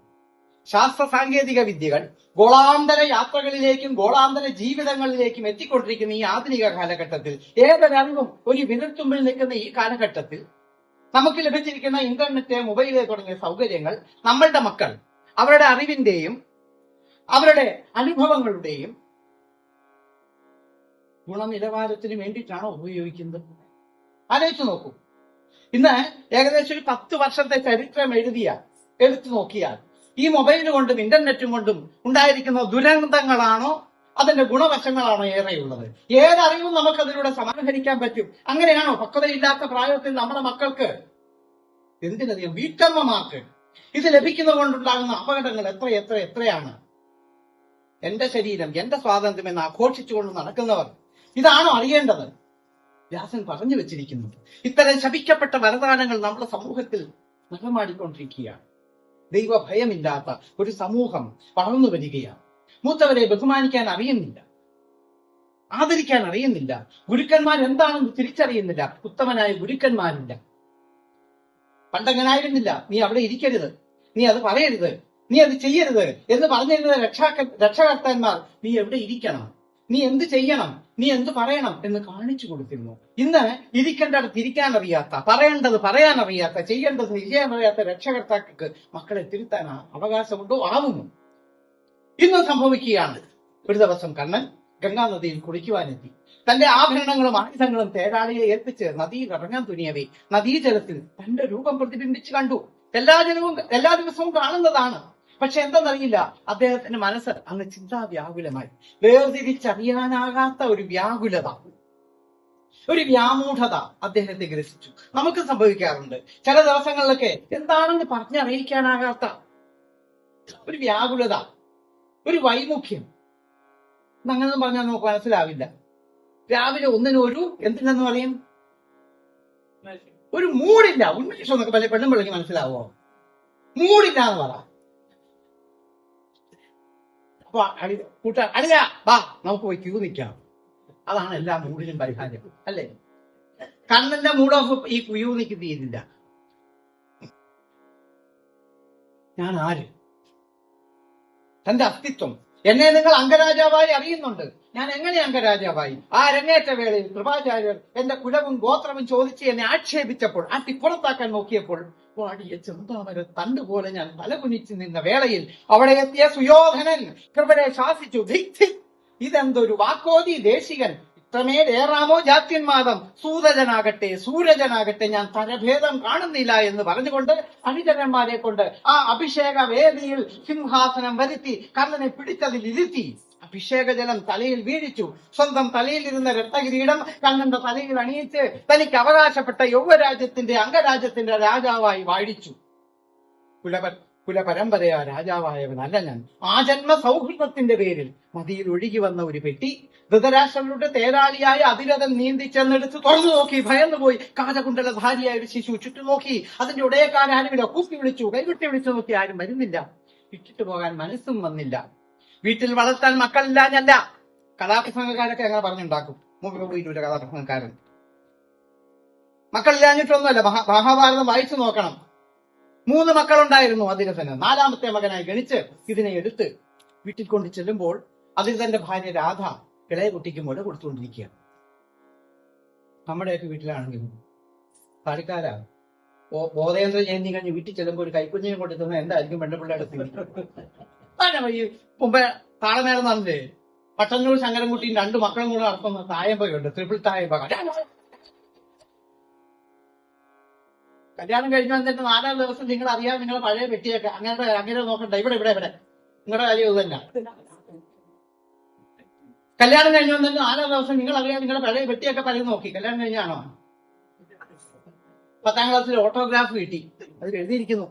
ശാസ്ത്ര സാങ്കേതിക വിദ്യകൾ ഗോളാന്തര യാത്രകളിലേക്കും ഗോളാന്തര ജീവിതങ്ങളിലേക്കും എത്തിക്കൊണ്ടിരിക്കുന്ന ഈ ആധുനിക കാലഘട്ടത്തിൽ, ഏതൊരറിവും ഒരു വിരൽത്തുമ്പിൽ നിൽക്കുന്ന ഈ കാലഘട്ടത്തിൽ നമുക്ക് ലഭിച്ചിരിക്കുന്ന ഇന്റർനെറ്റ്, മൊബൈല് തുടങ്ങിയ സൗകര്യങ്ങൾ നമ്മളുടെ മക്കൾ അവരുടെ അറിവിന്റെയും അവരുടെ അനുഭവങ്ങളുടെയും ഗുണനിലവാരത്തിന് വേണ്ടിയിട്ടാണോ ഉപയോഗിക്കുന്നത്? ആലോചിച്ചു നോക്കൂ. ഇന്ന് ഏകദേശം ഒരു 10 വർഷത്തെ ചരിത്രം എടുത്തു നോക്കിയാൽ ഈ മൊബൈൽ കൊണ്ടും ഇന്റർനെറ്റും കൊണ്ടും ഉണ്ടായിരിക്കുന്ന ദുരന്തങ്ങളാണോ അതിന്റെ ഗുണവശങ്ങളാണോ ഏറെയുള്ളത്? ഏതറിവും നമുക്കതിലൂടെ സമാഹരിക്കാൻ പറ്റും. അങ്ങനെയാണോ പക്വതയില്ലാത്ത പ്രായത്തിൽ നമ്മുടെ മക്കൾക്ക്, എന്തിനധികം വീട്ടമ്മമാർക്ക് ഇത് ലഭിക്കുന്നത് കൊണ്ടുണ്ടാകുന്ന അപകടങ്ങൾ എത്രയാണ്? എന്റെ ശരീരം, എന്റെ സ്വാതന്ത്ര്യം എന്ന് ആഘോഷിച്ചുകൊണ്ട് നടക്കുന്നവർ ഇതാണോ അറിയേണ്ടത്? വ്യാസൻ പറഞ്ഞു വെച്ചിരിക്കുന്നത് ഇത്തരം ശപിക്കപ്പെട്ട വരദാനങ്ങൾ നമ്മുടെ സമൂഹത്തിൽ നടമാടിക്കൊണ്ടിരിക്കുകയാണ്. ദൈവഭയമില്ലാത്ത ഒരു സമൂഹം വളർന്നു വരികയാണ്. മൂത്തവരെ ബഹുമാനിക്കാൻ അറിയുന്നില്ല, ആദരിക്കാൻ അറിയുന്നില്ല, ഗുരുക്കന്മാർ എന്താണെന്ന് തിരിച്ചറിയുന്നില്ല, ഉത്തമനായ ഗുരുക്കന്മാരില്ല. പണ്ടങ്ങനായിരുന്നില്ല. നീ അവിടെ ഇരിക്കരുത്, നീ അത് പറയരുത്, നീ അത് ചെയ്യരുത് എന്ന് പറഞ്ഞിരുന്ന രക്ഷകർത്താന്മാർ നീ എവിടെ ഇരിക്കണം, നീ എന്ത് ചെയ്യണം, നീ എന്ത് പറയണം എന്ന് കാണിച്ചു കൊടുത്തിരുന്നു. ഇന്ന് ഇരിക്കേണ്ടത് ഇരിക്കാൻ അറിയാത്ത, പറയേണ്ടത് പറയാൻ അറിയാത്ത, ചെയ്യേണ്ടത് ചെയ്യാൻ അറിയാത്ത രക്ഷകർത്താക്കൾക്ക് മക്കളെ തിരുത്താൻ അവകാശമുണ്ടോ? ആവുന്നു. ഇന്ന് സംഭവിക്കുകയാണ്. ഒരു ദിവസം കണ്ണൻ ഗംഗാനദിയിൽ കുളിക്കുവാനെത്തി. തന്റെ ആഭരണങ്ങളും ആയുധങ്ങളും തേരാളിയെ ഏൽപ്പിച്ച് നദിയിൽ ഇറങ്ങാൻ തുനിയവേ നദീജലത്തിൽ തന്റെ രൂപം പ്രതിബിംബിച്ച് കണ്ടു. എല്ലാ ദിവസവും കാണുന്നതാണ്. പക്ഷെ എന്തെന്നറിയില്ല, അദ്ദേഹത്തിന്റെ മനസ്സ് അങ്ങ് ചിന്താവ്യാകുലമായി. വേർതിരിച്ചറിയാനാകാത്ത ഒരു വ്യാകുലത. ഒരു വ്യാമൂഢത അദ്ദേഹത്തെ ഗ്രസിച്ചു. നമുക്ക് സംഭവിക്കാറുണ്ട് ചില ദിവസങ്ങളിലൊക്കെ എന്താണെന്ന് പറഞ്ഞറിയിക്കാനാകാത്ത ഒരു വ്യാകുലത, ഒരു വൈമുഖ്യം. അങ്ങനെയൊന്നും പറഞ്ഞാൽ നമുക്ക് മനസ്സിലാവില്ല. രാവിലെ ഒന്നിനും ഒരു എന്തിനെന്ന് പറയും, ഒരു മൂടില്ല. ഉന്മേഷം എന്നൊക്കെ പല പെണ്ണുമ്പിള്ളക്ക് മനസ്സിലാവോ? മൂടില്ല എന്ന് പറ. അപ്പൊ അടിയാ വാ നമുക്ക് പോയി ക്യൂ നിൽക്കാം. അതാണ് എല്ലാ മൂടിനും പരിഹാരം, അല്ലേ? കണ്ണന്റെ മൂടോഫ് ഈ ക്യൂ നിൽക്ക് തീരില്ല. ഞാൻ ആര്? തന്റെ അസ്തിത്വം. എന്നെ നിങ്ങൾ അംഗരാജാവായി അറിയുന്നുണ്ട്. ഞാൻ എങ്ങനെ അംഗരാജാവായി? ആ അരങ്ങേറ്റ വേളയിൽ കൃപാചാര്യർ എന്റെ കുലവും ഗോത്രവും ചോദിച്ച് എന്നെ ആക്ഷേപിച്ചപ്പോൾ, പുറത്താക്കാൻ നോക്കിയപ്പോൾ വാടിയ ചെന്താമര തണ്ടുപോലെ ഞാൻ തലകുനിച്ച് നിന്ന വേളയിൽ അവിടെ എത്തിയ സുയോധനൻ കൃപരെ ശാസിച്ചു. ഇതെന്തൊരു വാക്കോതി ദേശികൻ, ഇത്രമേൽ ഏറാമോ ജാത്യന്മാദം, സൂതജനാകട്ടെ സൂരജനാകട്ടെ ഞാൻ തരഭേദം കാണുന്നില്ല എന്ന് പറഞ്ഞുകൊണ്ട് അനുചരന്മാരെ കൊണ്ട് ആ അഭിഷേക വേദിയിൽ സിംഹാസനം വരുത്തി കർണനെ പിടിച്ചതിൽ ഇരുത്തി അഭിഷേക ജലം തലയിൽ വീഴിച്ചു. സ്വന്തം തലയിലിരുന്ന രക്തകിരീടം കണ്ണന്റെ തലയിൽ അണിയിച്ച് തനിക്ക് അവകാശപ്പെട്ട യൗവരാജ്യത്തിന്റെ അംഗരാജ്യത്തിന്റെ രാജാവായി വാഴിച്ചു. കുലപരമ്പരയാ രാജാവായവനല്ല ഞാൻ. ആ ജന്മ സൗഹൃദത്തിന്റെ പേരിൽ മതിയിൽ ഒഴുകി വന്ന ഒരു പെട്ടി ധൃതരാഷ്ട്രങ്ങളുടെ തേരാളിയായ അതിരഥൻ നീന്തി ചെന്നെടുത്ത് തുറന്നു നോക്കി. ഭയന്നുപോയി. കാജകുണ്ടലധാരിയായ ഒരു ശിശു ചുറ്റും നോക്കി. അതിന്റെ ഉടയക്കാരാരുമില്ല. കൂപ്പി വിളിച്ചു, കൈവിട്ടി വിളിച്ചു നോക്കി. ആരും വരുന്നില്ല. ഇട്ടിട്ട് പോകാൻ മനസ്സും വന്നില്ല. വീട്ടിൽ വളർത്താൻ മക്കളില്ലാഞ്ഞല്ല. കഥാപ്രസംഗക്കാരൊക്കെ അങ്ങനെ പറഞ്ഞുണ്ടാക്കും. മുഖ്യമന്ത്രിയുടെ കഥാപ്രസംഗക്കാരൻ മക്കളില്ലാഞ്ഞിട്ടൊന്നുമല്ല. മഹാഭാരതം വായിച്ചു നോക്കണം. 3 മക്കളുണ്ടായിരുന്നു അതിരഥന്. 4ാമത്തെ മകനായി ഗണിച്ച് ഇതിനെ എടുത്ത് വീട്ടിൽ കൊണ്ട് ചെല്ലുമ്പോൾ അതിരഥന്റെ ഭാര്യ രാധ ഇളയ കുട്ടിക്ക് മുല കൊടുത്തുകൊണ്ടിരിക്കുക. നമ്മുടെയൊക്കെ വീട്ടിലാണെങ്കിലും കളിക്കാരാ ബോധേന്ദ്ര ജയന്തി കഴിഞ്ഞ് വീട്ടിൽ ചെല്ലുമ്പോൾ ഒരു കൈക്കുഞ്ഞിനെ കൊണ്ടെത്തുന്ന എന്തായിരിക്കും പെണ്ണുപിള്ളയുടെ സ്ഥിതി? മുമ്പേ താളമേളം നടന്നേ പട്ടന്നൂർ ശങ്കരൻകുട്ടിയും 2 മക്കളും കൂടെ നടത്തുന്ന തായമ്പയുണ്ട്, ട്രിപ്പിൾ തായമ്പ. കല്യാണം കഴിഞ്ഞു വന്നിട്ട് 4ാം ദിവസം നിങ്ങൾ അറിയാം നിങ്ങളെ പഴയ പെട്ടിയൊക്കെ അങ്ങനെ നോക്കണ്ട. ഇവിടെ നിങ്ങളുടെ കാര്യം ഇത് തന്നെ. കല്യാണം കഴിഞ്ഞു വന്നിട്ട് 4ാം ദിവസം നിങ്ങൾ അറിയാം നിങ്ങളുടെ പഴയ പെട്ടിയൊക്കെ പലരും നോക്കി. കല്യാണം കഴിഞ്ഞാണോ? 10ാം ക്ലാസ്സിൽ ഓട്ടോഗ്രാഫ് കിട്ടി. അതിൽ എഴുതിയിരിക്കുന്നു,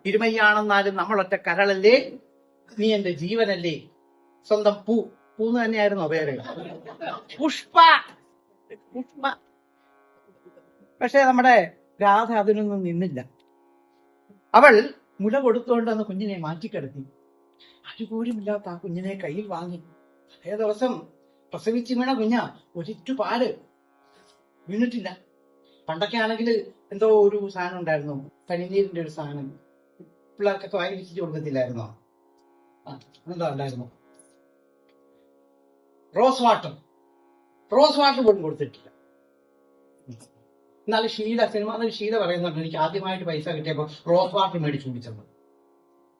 ഇരുമയ്യാണെന്നാലും നമ്മളൊറ്റ കരളല്ലേ, നീ എന്റെ ജീവനല്ലേ. സ്വന്തം പൂന്ന് തന്നെയായിരുന്നു പേര്, പുഷ്പ. പക്ഷെ നമ്മുടെ രാധ അതിനൊന്നും നിന്നില്ല. അവൾ മുല കൊടുത്തുകൊണ്ടെന്ന് കുഞ്ഞിനെ മാറ്റിക്കിടത്തി. അതുപോലുമില്ലാത്ത ആ കുഞ്ഞിനെ കയ്യിൽ വാങ്ങി. അതേ ദിവസം പ്രസവിച്ച് വീണ കുഞ്ഞ ഒരിറ്റു പാല് വീണിട്ടില്ല. പണ്ടൊക്കെ ആണെങ്കിൽ എന്തോ ഒരു സാധനം ഉണ്ടായിരുന്നു, പനിനീരിന്റെ ഒരു സാധനം പിള്ളേർക്കൊക്കെ വായി വിരിച്ചു കൊടുക്കത്തില്ലായിരുന്നോ? എന്താ ഉണ്ടായിരുന്നു? റോസ് വാട്ടർ പോലും കൊടുത്തിട്ടില്ല. എന്നാലും സിനിമാ ഷീല പറയുന്നുണ്ട്, എനിക്ക് ആദ്യമായിട്ട് പൈസ കിട്ടിയപ്പോൾ റോസ് വാട്ടർ മേടിച്ചു കുടിച്ചത്.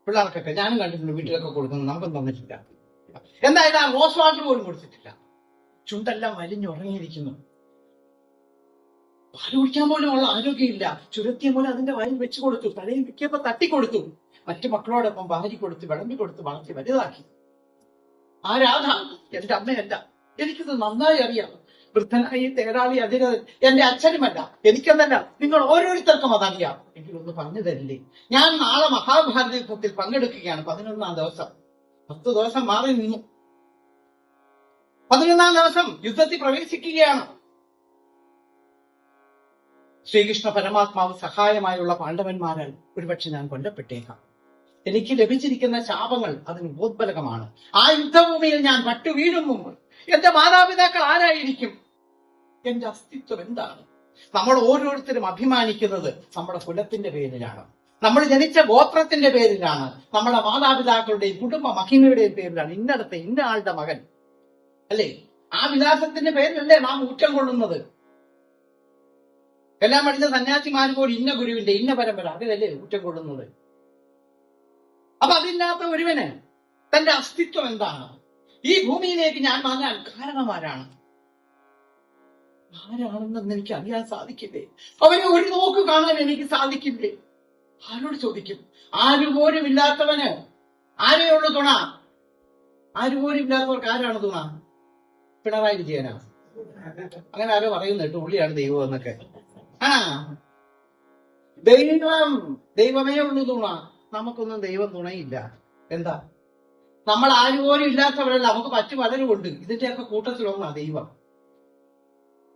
പിള്ളേർക്കൊക്കെ ഞാനും കണ്ടിട്ടുണ്ട്, വീട്ടിലൊക്കെ കൊടുക്കുന്നത്. നമുക്കും തന്നിട്ടില്ല. എന്തായാലും ആ റോസ് വാട്ടർ പോലും കൊടുത്തിട്ടില്ല. ചുണ്ടെല്ലാം വലിഞ്ഞുറങ്ങിയിരിക്കുന്നു. പാല് കുടിക്കാൻ പോലും ഉള്ള ആരോഗ്യമില്ല. ചുരത്തിയ പോലെ അതിന്റെ വായിൽ വെച്ചു കൊടുത്തു, തലയിൽ വിൽക്കിയപ്പോ തട്ടിക്കൊടുത്തു. മറ്റു മക്കളോടൊപ്പം ഭാര്യ കൊടുത്ത് വിളമ്പി കൊടുത്ത് വളർത്തി വലുതാക്കി. ആ രാധ എന്റെ അമ്മയല്ല, എനിക്കിത് നന്നായി അറിയാം. വൃദ്ധനായി തേരാളി അതിരഥൻ എന്റെ അച്ഛനുമല്ല, എനിക്കെന്നല്ല, നിങ്ങൾ ഓരോരുത്തർക്കും അതറിയാം. എങ്കിലൊന്ന് പറഞ്ഞു തരില്ലേ? ഞാൻ നാളെ മഹാഭാരത യുദ്ധത്തിൽ പങ്കെടുക്കുകയാണ്. 11ാം ദിവസം. 10 ദിവസം മാറി നിന്നു. 11ാം ദിവസം യുദ്ധത്തിൽ പ്രവേശിക്കുകയാണ്. ശ്രീകൃഷ്ണ പരമാത്മാവ് സഹായമായുള്ള പാണ്ഡവന്മാരാൽ ഒരുപക്ഷെ ഞാൻ കൊല്ലപ്പെട്ടേക്കാം. എനിക്ക് ലഭിച്ചിരിക്കുന്ന ശാപങ്ങൾ അതിന് ഉപോത്ബലകമാണ്. ആ യുദ്ധഭൂമിയിൽ ഞാൻ വീഴും മുമ്പ് എന്റെ മാതാപിതാക്കൾ ആരായിരിക്കും? എന്റെ അസ്തിത്വം എന്താണ്? നമ്മൾ ഓരോരുത്തരും അഭിമാനിക്കുന്നത് നമ്മുടെ കുലത്തിന്റെ പേരിലാണ്, നമ്മൾ ജനിച്ച ഗോത്രത്തിന്റെ പേരിലാണ്, നമ്മുടെ മാതാപിതാക്കളുടെയും കുടുംബ മഹിമയുടെയും പേരിലാണ്. ഇന്നടത്തെ ഇന്ന ആളുടെ മകൻ അല്ലേ? ആ വിലാസത്തിന്റെ പേരിലല്ലേ നാം ഊറ്റം കൊള്ളുന്നത്? എല്ലാം പഠിച്ച സന്യാസിമാർ പോലും ഇന്ന ഗുരുവിന്റെ ഇന്ന പരമ്പര അതിലല്ലേ ഊറ്റം കൊള്ളുന്നത്? അപ്പൊ അതില്ലാത്ത ഒരുവന് തന്റെ അസ്തിത്വം എന്താണ്? ഈ ഭൂമിയിലേക്ക് ഞാൻ വന്നാൽ കാരണമാരാണ്, ആരാണെന്ന് എനിക്ക് അറിയാൻ സാധിക്കില്ലേ? അവനെ ഒരു നോക്ക് കാണാൻ എനിക്ക് സാധിക്കില്ലേ? ആരോട് ചോദിക്കും? ആരുപോലും ഇല്ലാത്തവന് ആരെയുള്ളൂ തുണ? ആരുപോലും ഇല്ലാത്തവർക്ക് ആരാണ് തുണ? പിണറായി വിജയനാണ്. അങ്ങനെ ആരോ പറയുന്നു കേട്ടോ, ഉള്ളിയാണ് ദൈവം എന്നൊക്കെ. ആ ദൈവമേ ഉള്ളൂ തുണ. നമുക്കൊന്നും ദൈവം തുണയില്ല. എന്താ, നമ്മൾ ആരുപോലും ഇല്ലാത്തവരല്ല, നമുക്ക് മറ്റു പലരും ഉണ്ട്. ഇതിന്റെയൊക്കെ കൂട്ടത്തിലൊന്നാ ദൈവം.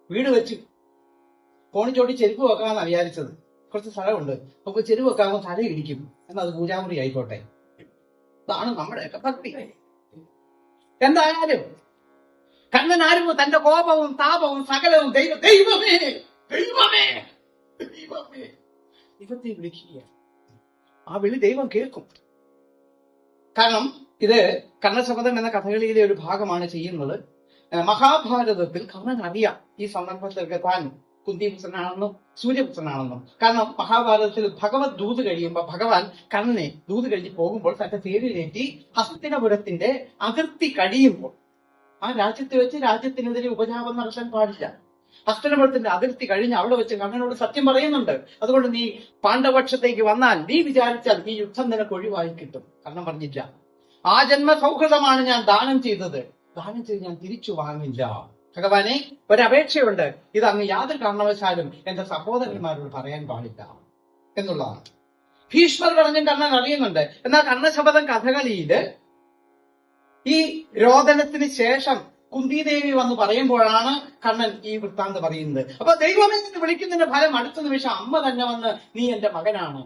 വീട് വെച്ച് കോണിച്ചോട്ടി ചെരുപ്പ് വെക്കാമെന്നാ വിചാരിച്ചത്. കുറച്ച് സ്ഥലമുണ്ട്, നമുക്ക് ചെരുപ്പ് വെക്കാമെന്ന് തല ഇടിക്കും, എന്നാൽ അത് പൂജാമുറി ആയിക്കോട്ടെ. ഇതാണ് നമ്മുടെയൊക്കെ ഭക്തി. എന്തായാലും കണ്ണൻ ആരും തന്റെ കോപവും താപവും സകലവും ദൈവമേ ദൈവമേ ദൈവമേ ദൈവത്തെ വിളിക്കുക. ആ വിളി ദൈവം കേൾക്കും. കാരണം ഇത് കർണശപഥം എന്ന കഥകളിയിലെ ഒരു ഭാഗമാണ് ചെയ്യുന്നത്. മഹാഭാരതത്തിൽ കർണൻ അറിയാം ഈ സന്ദർഭത്തിലൊക്കെ താൻ കുന്തിപുത്രനാണെന്നും സൂര്യപുത്രനാണെന്നും. കാരണം മഹാഭാരതത്തിൽ ഭഗവത് ദൂത് കഴിയുമ്പോൾ ഭഗവാൻ കർണനെ ദൂത് കഴിഞ്ഞ് പോകുമ്പോൾ തന്റെ തേരിലേറ്റി ഹസ്തിനപുരത്തിന്റെ അതിർത്തി കഴിയുമ്പോൾ ആ രാജ്യത്ത് വെച്ച് രാജ്യത്തിനെതിരെ ഉപജാപം നടത്താൻ പാടില്ല. ഹസ്തിനപുരത്തിന്റെ അതിർത്തി കഴിഞ്ഞ് അവിടെ വെച്ച് കർണനോട് സത്യം പറയുന്നുണ്ട്. അതുകൊണ്ട് നീ പാണ്ഡവപക്ഷത്തേക്ക് വന്നാൽ നീ വിചാരിച്ചാൽ ഈ യുദ്ധം നിനക്ക് ഒഴിവായി കിട്ടും. കർണൻ പറഞ്ഞില്ല, ആ ജന്മ സൗഹൃദമാണ് ഞാൻ ദാനം ചെയ്തത്, ദാനം ചെയ്ത് ഞാൻ തിരിച്ചു വാങ്ങില്ല. ഭഗവാനെ, ഒരപേക്ഷയുണ്ട്, ഇത് അങ്ങ് യാതൊരു കാരണവശാലും എന്റെ സഹോദരന്മാരോട് പറയാൻ പാടില്ല എന്നുള്ളതാണ്. ഭീഷ്മർ പറഞ്ഞും കർണൻ അറിയുന്നുണ്ട്. എന്നാൽ കർണശപഥം കഥകളിയില് ഈ രോദനത്തിന് ശേഷം കുന്തിദേവി വന്ന് പറയുമ്പോഴാണ് കർണൻ ഈ വൃത്താന്തം പറയുന്നത്. അപ്പൊ ദൈവമേ എന്ന് വിളിക്കുന്നതിന്റെ ഫലം അടുത്ത നിമിഷം അമ്മ തന്നെ വന്ന് നീ എന്റെ മകനാണ്,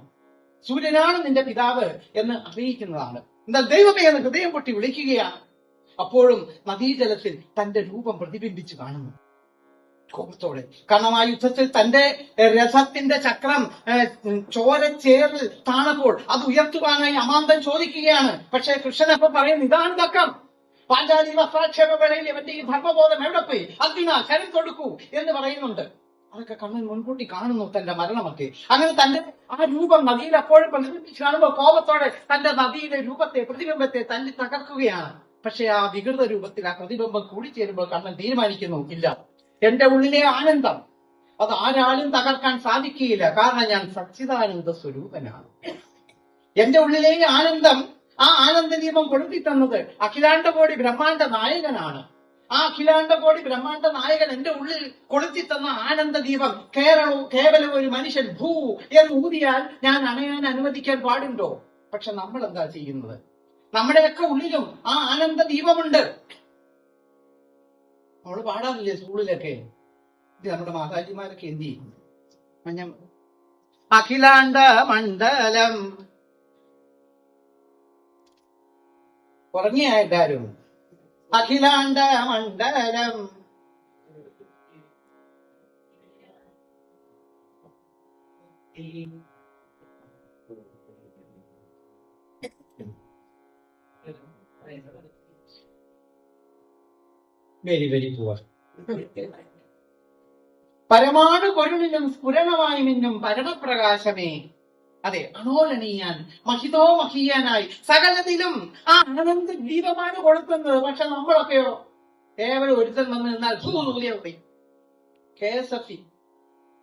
സൂര്യനാണ് നിന്റെ പിതാവ് എന്ന് അറിയിക്കുന്നതാണ്. എന്താ, ദൈവമേ എന്ന് ഹൃദയം പൊട്ടി വിളിക്കുകയാണ്. അപ്പോഴും നദീജലത്തിൽ തന്റെ രൂപം പ്രതിബിംബിച്ചു കാണുന്നു കോപത്തോടെ. കാരണം ആ യുദ്ധത്തിൽ തന്റെ രഥത്തിന്റെ ചക്രം ചോരച്ചേറിൽ താണപ്പോൾ അത് ഉയർത്തുവാനായി അമാന്തൻ ചോദിക്കുകയാണ്. പക്ഷെ കൃഷ്ണനപ്പൊ പറയുന്നു, ഇതാണ് തക്കം, പാഞ്ചാലി വസ്ത്രാക്ഷേപ വേളയിൽ ഇവന്റെ ഈ ധർമ്മബോധം എവിടെ പോയി, അതിനാ കരം കൊടുക്കൂ എന്ന് പറയുന്നുണ്ട്. അതൊക്കെ കണ്ണൻ മുൻകൂട്ടി കാണുന്നു തന്റെ മരണമൊക്കെ. അങ്ങനെ തന്റെ ആ രൂപം നദിയിൽ അപ്പോഴും പ്രതിബിംബിച്ച് കാണുമ്പോൾ കോപത്തോടെ തന്റെ നദിയിലെ രൂപത്തെ പ്രതിബിംബത്തെ തല്ലി തകർക്കുകയാണ്. പക്ഷെ ആ വികൃത രൂപത്തിൽ ആ പ്രതിബിംബം കൂടിച്ചേരുമ്പോൾ കണ്ണൻ തീരുമാനിക്കുന്നു, ഇല്ല, എന്റെ ഉള്ളിലെ ആനന്ദം അത് ആരാലും തകർക്കാൻ സാധിക്കുകയില്ല. കാരണം ഞാൻ സച്ചിദാനന്ദ സ്വരൂപനാണ്. എന്റെ ഉള്ളിലെ ആനന്ദം, ആ ആനന്ദ ദീപം കൊടുത്തി തന്നത് അഖിലാണ്ടകോടി ബ്രഹ്മാണ്ട നായകനാണ്. ആ അഖിലാണ്ടകോടി ബ്രഹ്മാണ്ട നായകൻ എന്റെ ഉള്ളിൽ കൊളുത്തി തന്ന ആനന്ദ ദീപം കേവലം ഒരു മനുഷ്യൻ ഭൂ എന്ന് ഊതിയാൽ ഞാൻ അണയാൻ അനുവദിക്കാൻ പാടുണ്ടോ? പക്ഷെ നമ്മൾ എന്താ ചെയ്യുന്നത്? നമ്മുടെയൊക്കെ ഉള്ളിലും ആ ആനന്ദ ദീപമുണ്ട്. നമ്മള് പാടാറില്ലേ സ്കൂളിലൊക്കെ? ഇത് നമ്മുടെ മാതാജിമാരൊക്കെ എന്ത് ചെയ്യും? അഖിലാണ്ട മണ്ഡലം ഉറങ്ങിയ എല്ലാരും അഖിലാണ്ട മണ്ഡലം വെരി വെരി പൂവർ. പരമാണു പൊരുളിലും സ്ഫുരണമായി മിന്നും പരമപ്രകാശമേ, അതെ, അണോരണീയാൻ മഹിതോ മഹീയാനായി സകലത്തിലും ആ ആനന്ദ ദീപമാണ് കൊടുക്കുന്നത്. പക്ഷെ നമ്മളൊക്കെയോ കേവലം ഒരുത്തൻ വന്ന് നിന്നാൽ പോയി KSF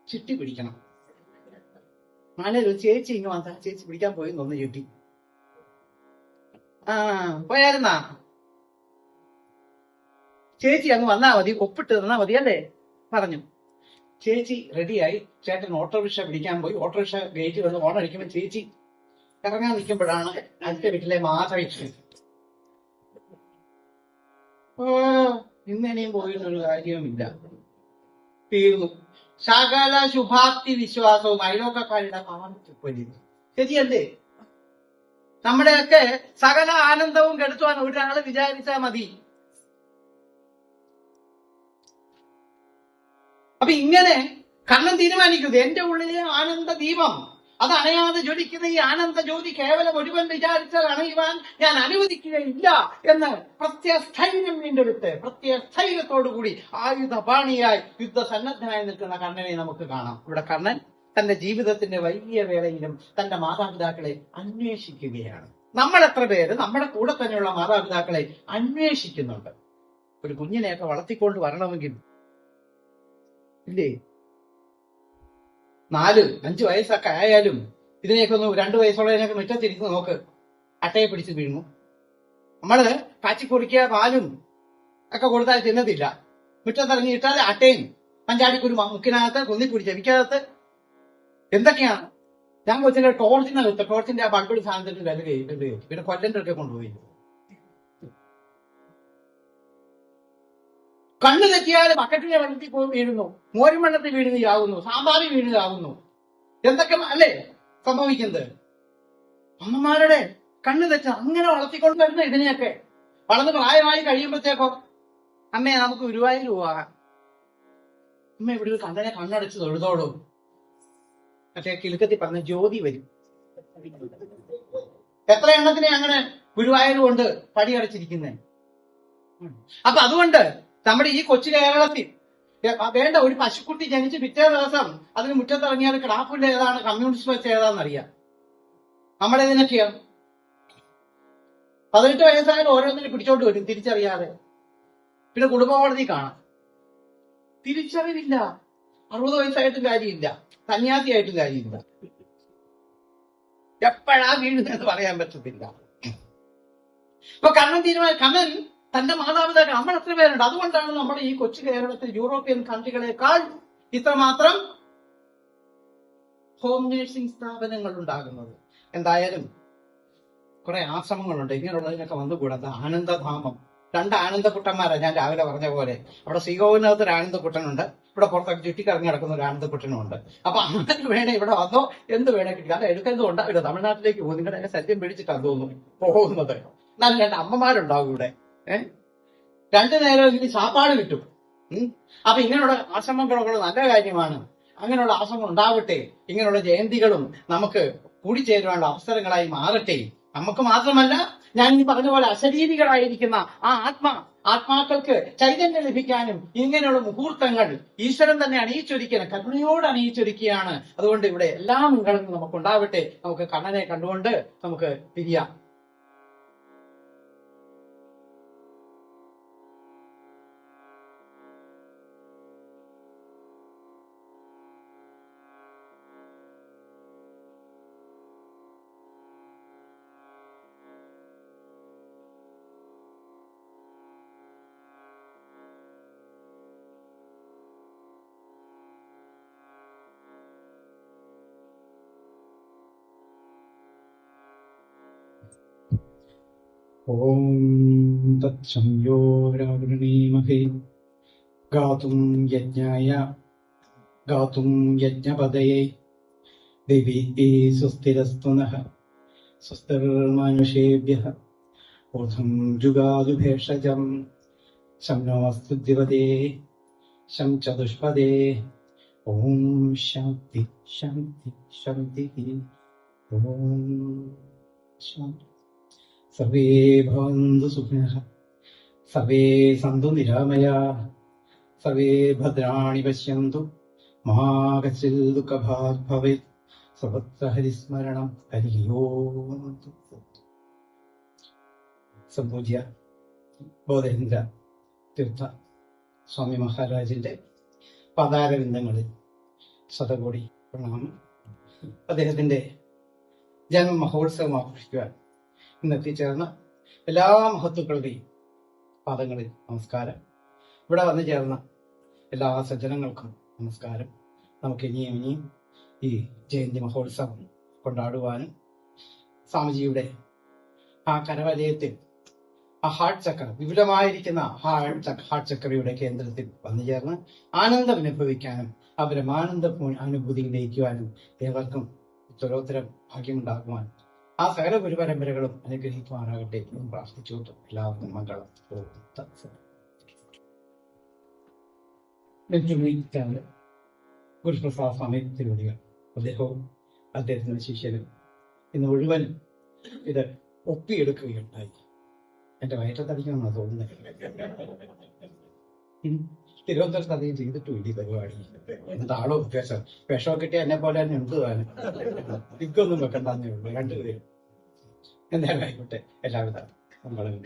ചിട്ടി പിടിക്കണം. നല്ലൊരു ചേച്ചി ഇങ്ങ് വന്ന ചേച്ചി പിടിക്കാൻ പോയി ഒന്ന് ചുറ്റി. പോയായിരുന്നാ? ചേച്ചി അങ്ങ് വന്നാ മതി, ഒപ്പിട്ട് തന്നാ മതി അല്ലേ പറഞ്ഞു. ചേച്ചി റെഡിയായി. ചേട്ടൻ ഓട്ടോറിക്ഷ പിടിക്കാൻ പോയി. ഓട്ടോറിക്ഷ ഗേറ്റ് വന്ന് ഓണടിക്കുമ്പോൾ ചേച്ചി ഇറങ്ങാൻ നിൽക്കുമ്പോഴാണ് അടുത്ത വീട്ടിലെ മാധവി ഇന്നേനെയും പോയിട്ടൊരു കാര്യവുമില്ല, തീർന്നു. സകല ശുഭാപ്തി വിശ്വാസവും അയലോക്കാരുടെ കാണിച്ചു. ശരിയല്ലേ? നമ്മുടെയൊക്കെ സകല ആനന്ദവും കെടുത്തുവാൻ ഒരാള് വിചാരിച്ചാൽ മതി. അപ്പൊ ഇങ്ങനെ കണ്ണൻ തീരുമാനിക്കുന്നത്, എന്റെ ഉള്ളിലെ ആനന്ദ ദീപം അത് അണയാതെ ജ്വലിക്കുന്ന ഈ ആനന്ദ ജ്യോതി കേവലം ഒരുവൻ വിചാരിച്ചാൽ അണയുവാൻ ഞാൻ അനുവദിക്കുകയില്ല എന്ന് പ്രത്യയസ്ഥൈര്യം വീണ്ടെടുത്ത് പ്രത്യയസ്ഥൈര്യത്തോടുകൂടി ആയുധപാണിയായി യുദ്ധസന്നദ്ധനായി നിൽക്കുന്ന കണ്ണനെ നമുക്ക് കാണാം. ഇവിടെ കണ്ണൻ തന്റെ ജീവിതത്തിന്റെ വലിയ വേളയിലും തന്റെ മാതാപിതാക്കളെ അന്വേഷിക്കുകയാണ്. നമ്മൾ എത്ര പേര് നമ്മുടെ കൂടെ തന്നെയുള്ള മാതാപിതാക്കളെ അന്വേഷിക്കുന്നുണ്ട്? ഒരു കുഞ്ഞിനെയൊക്കെ വളർത്തിക്കൊണ്ട് വരണമെങ്കിൽ ഇല്ലേ, 4-5 വയസ്സൊക്കെ ആയാലും ഇതിനെയൊക്കെ ഒന്ന് 2 വയസ്സുള്ളതിനൊക്കെ മുറ്റത്തിരിക്കുന്നു നോക്ക്, അട്ടയെ പിടിച്ച് വീഴുന്നു. നമ്മള് കാച്ചിക്കുറിക്കുക പാലും ഒക്കെ കൊടുത്താൽ തിന്നത്തില്ല. മുറ്റത്തിറങ്ങിയിട്ടാൽ അട്ടയും പഞ്ചാടിക്കൊരു മുക്കിനകത്ത് കുന്നിപ്പിടിച്ച ചെവിക്കകത്ത് എന്തൊക്കെയാണ്. ഞാൻ കൊച്ചിന്റെ ടോർച്ചിന്റെ ആ ബൾബിൾ സാധനത്തിന്റെ വില കേട്ടിട്ട് പിന്നെ കൊല്ലന്റെ ഒക്കെ കൊണ്ടുപോയി. കണ്ണു തെറ്റിയാൽ ബക്കറ്റിന്റെ വെള്ളത്തിൽ പോയി വീഴുന്നു, മോരും വെള്ളത്തിൽ വീഴുന്നതാകുന്നു, സാമ്പാറിൽ വീഴുന്നതാകുന്നു. എന്തൊക്കെ അല്ലേ സംഭവിക്കുന്നത്? അമ്മമാരുടെ കണ്ണു തെറ്റ അങ്ങനെ വളർത്തിക്കൊണ്ട് വരുന്ന ഇതിനെയൊക്കെ വളർന്ന് പ്രായമായി കഴിയുമ്പോഴത്തേക്കോ അമ്മയെ നമുക്ക് ഗുരുവായൂർ പോവാം, അമ്മ ഇവിടെ ഒരു കണ്ണനെ കണ്ണടച്ച് തൊഴുതോളും. മറ്റേ കിലുക്കത്തി പറഞ്ഞ ജ്യോതി വരും. എത്ര എണ്ണത്തിനെ അങ്ങനെ ഗുരുവായൂർ കൊണ്ട് പടിയടച്ചിരിക്കുന്നേ. അപ്പൊ അതുകൊണ്ട് നമ്മുടെ ഈ കൊച്ചു കേരളത്തിൽ വേണ്ട ഒരു പശുക്കുട്ടി ജനിച്ച് പിറ്റേ ദിവസം അതിന് മുറ്റത്തിറങ്ങിയാൽ ക്രാഫിന്റെ ഏതാണ് കമ്മ്യൂണിസ്റ്റ് വെച്ച് ഏതാണെന്നറിയാം. നമ്മുടെ ഇതിനൊക്കെയാണ് 18 വയസ്സായാലും ഓരോന്നിനും പിടിച്ചോണ്ട് വരും തിരിച്ചറിയാതെ. പിന്നെ കുടുംബ കോടതി കാണാം, തിരിച്ചറിവില്ല. 60 വയസ്സായിട്ടും കാര്യമില്ല, സന്യാസിയായിട്ടും കാര്യമില്ല. എപ്പോഴാ വീഴുന്നതെന്ന് പറയാൻ പറ്റത്തില്ല. ഇപ്പൊ കണ്ണൻ തന്റെ മാതാപിതാക്കൾ നമ്മൾ എത്ര പേരുണ്ട്. അതുകൊണ്ടാണ് നമ്മുടെ ഈ കൊച്ചു കേരളത്തിൽ യൂറോപ്യൻ കൺട്രികളെക്കാൾ ഇത്രമാത്രം ഹോം നേഴ്സിംഗ് സ്ഥാപനങ്ങൾ ഉണ്ടാകുന്നത്. എന്തായാലും കുറെ ആശ്രമങ്ങളുണ്ട്. ഇങ്ങനെയുള്ളതിനൊക്കെ വന്നുകൂടാത്ത ആനന്ദധാമം. 2 ആനന്ദക്കുട്ടന്മാരാ ഞാൻ രാവിലെ പറഞ്ഞ പോലെ. അവിടെ ശ്രീകോവിലിനകത്ത് ഒരു ആനന്ദക്കുട്ടനുണ്ട്, ഇവിടെ പുറത്തൊക്കെ ചുറ്റിക്കറങ്ങി നടക്കുന്ന ഒരു ആനന്ദക്കുട്ടനുണ്ട്. അപ്പൊ അങ്ങനെ വേണേ ഇവിടെ വന്നോ എന്ത് വേണേ കിട്ടി. അത് എടുക്കുന്നത് ഉണ്ടാവില്ല, തമിഴ്നാട്ടിലേക്ക് പോകും. നിങ്ങളുടെ എന്നെ സത്യം പിടിച്ചിട്ടാണ് തോന്നുന്നു പോകുന്നത്. എന്നാലും 2 അമ്മമാരുണ്ടാവും ഇവിടെ. 2 നേരം ഇതിന് സാപ്പാട് കിട്ടും. അപ്പൊ ഇങ്ങനെയുള്ള ആശ്രമങ്ങളൊക്കെ നല്ല കാര്യമാണ്. അങ്ങനെയുള്ള ആശ്രമം ഉണ്ടാവട്ടെ. ഇങ്ങനെയുള്ള ജയന്തികളും നമുക്ക് കൂടിച്ചേരുവാനുള്ള അവസരങ്ങളായി മാറട്ടെ. നമുക്ക് മാത്രമല്ല, ഞാൻ ഈ പറഞ്ഞ പോലെ അശരീരികളായിരിക്കുന്ന ആ ആത്മാക്കൾക്ക് ചൈതന്യം ലഭിക്കാനും ഇങ്ങനെയുള്ള മുഹൂർത്തങ്ങൾ ഈശ്വരൻ തന്നെ അണിയിച്ചൊരുക്കുകയാണ്, കരുണയോട് അണിയിച്ചൊരുക്കുകയാണ്. അതുകൊണ്ട് ഇവിടെ എല്ലാ മംഗളങ്ങളും നമുക്ക് ഉണ്ടാവട്ടെ. നമുക്ക് കണ്ണനെ കണ്ടുകൊണ്ട് നമുക്ക് പിരിയാം. ഓം തത്സംയോ രാവൃണീമഹേ ഗാതും യജ്ഞപദയേ ദേവി സ്വസ്തിരസ്തു നഃ സ്വസ്തിർമാനുഷേഭ്യഃ ഊർധ്വം ജുഗാദു ഭേഷജം ശം നോऽस्तु ദ്വിപദേ ശം ചതുഷ്പദേ. ഓം ശാന്തി ശാന്തി ശാന്തി. ഓം ശാന്തി. സർവേ ഭവന്തു സുഖിനഃ, സർവേ സന്തു നിരാമയാഃ, സർവേ ഭദ്രാണി പശ്യന്തു, മാ കശ്ചിൽ ദുഃഖഭാഗ് ഭവേത്. സർവത്ര ഹരിസ്മരണം. ഹരി ഓം. സംപൂജ്യ ബോധേന്ദ്ര തീർത്ഥ സ്വാമി മഹാരാജിന്റെ പാതാരവിന്ദങ്ങളിൽ ശതകോടി പ്രണാമം. അദ്ദേഹത്തിന്റെ ജന്മമഹോത്സവം ആഘോഷിക്കുവാൻ ഇന്നെത്തിച്ചേർന്ന എല്ലാ മഹത്തുക്കളുടെയും പാദങ്ങളിൽ നമസ്കാരം. ഇവിടെ വന്നു ചേർന്ന എല്ലാ സജ്ജനങ്ങൾക്കും നമസ്കാരം. നമുക്ക് ഇനിയും ഈ ജയന്തി മഹോത്സവം കൊണ്ടാടുവാനും സ്വാമിജിയുടെ ആ കരവലയത്തിൽ ആ ഹാർട്ട് ചക്ര, വിപുലമായിരിക്കുന്ന ഹാർട്ട് ചക്രയുടെ കേന്ദ്രത്തിൽ വന്നു ചേർന്ന് ആനന്ദം അനുഭവിക്കാനും ആ ബ്രഹ്മാനന്ദ അനുഭൂതി ലയിക്കുവാനും ഏവർക്കും ഉത്തരോത്തരം ഭാഗ്യമുണ്ടാകുവാൻ ആ സകല ഗുരുപരമ്പരകളും അനുഗ്രഹിക്കുവാനാകട്ടെ എന്ന് പ്രാർത്ഥിച്ചുകൊണ്ട് എല്ലാവർക്കും മംഗളം. ഗുരുപ്രസാദ് സ്വാമി തിരുവടികൾ അദ്ദേഹവും അദ്ദേഹത്തിന്റെ ശിഷ്യനും ഇന്ന് മുഴുവനും ഇത് ഒപ്പിയെടുക്കുകയുണ്ടായി. എന്റെ വയറ്റത്തടിക്കണമെന്നാണ് തോന്നുന്നത്. തിരുവനന്തപുരത്ത് അധികം ചെയ്തിട്ടും ഇല്ല പരിപാടി. എന്താണോ ഉദ്ദേശം? വിഷമൊക്കെ കിട്ടിയ എന്നെ പോലെ തന്നെ ഉണ്ട് താനും. ദിക്കൊന്നും വെക്കണ്ടെന്നേ ഉള്ളൂ. 2 പേരും എന്തായാലും ആയിക്കോട്ടെ. എല്ലാവിധ നമ്മളും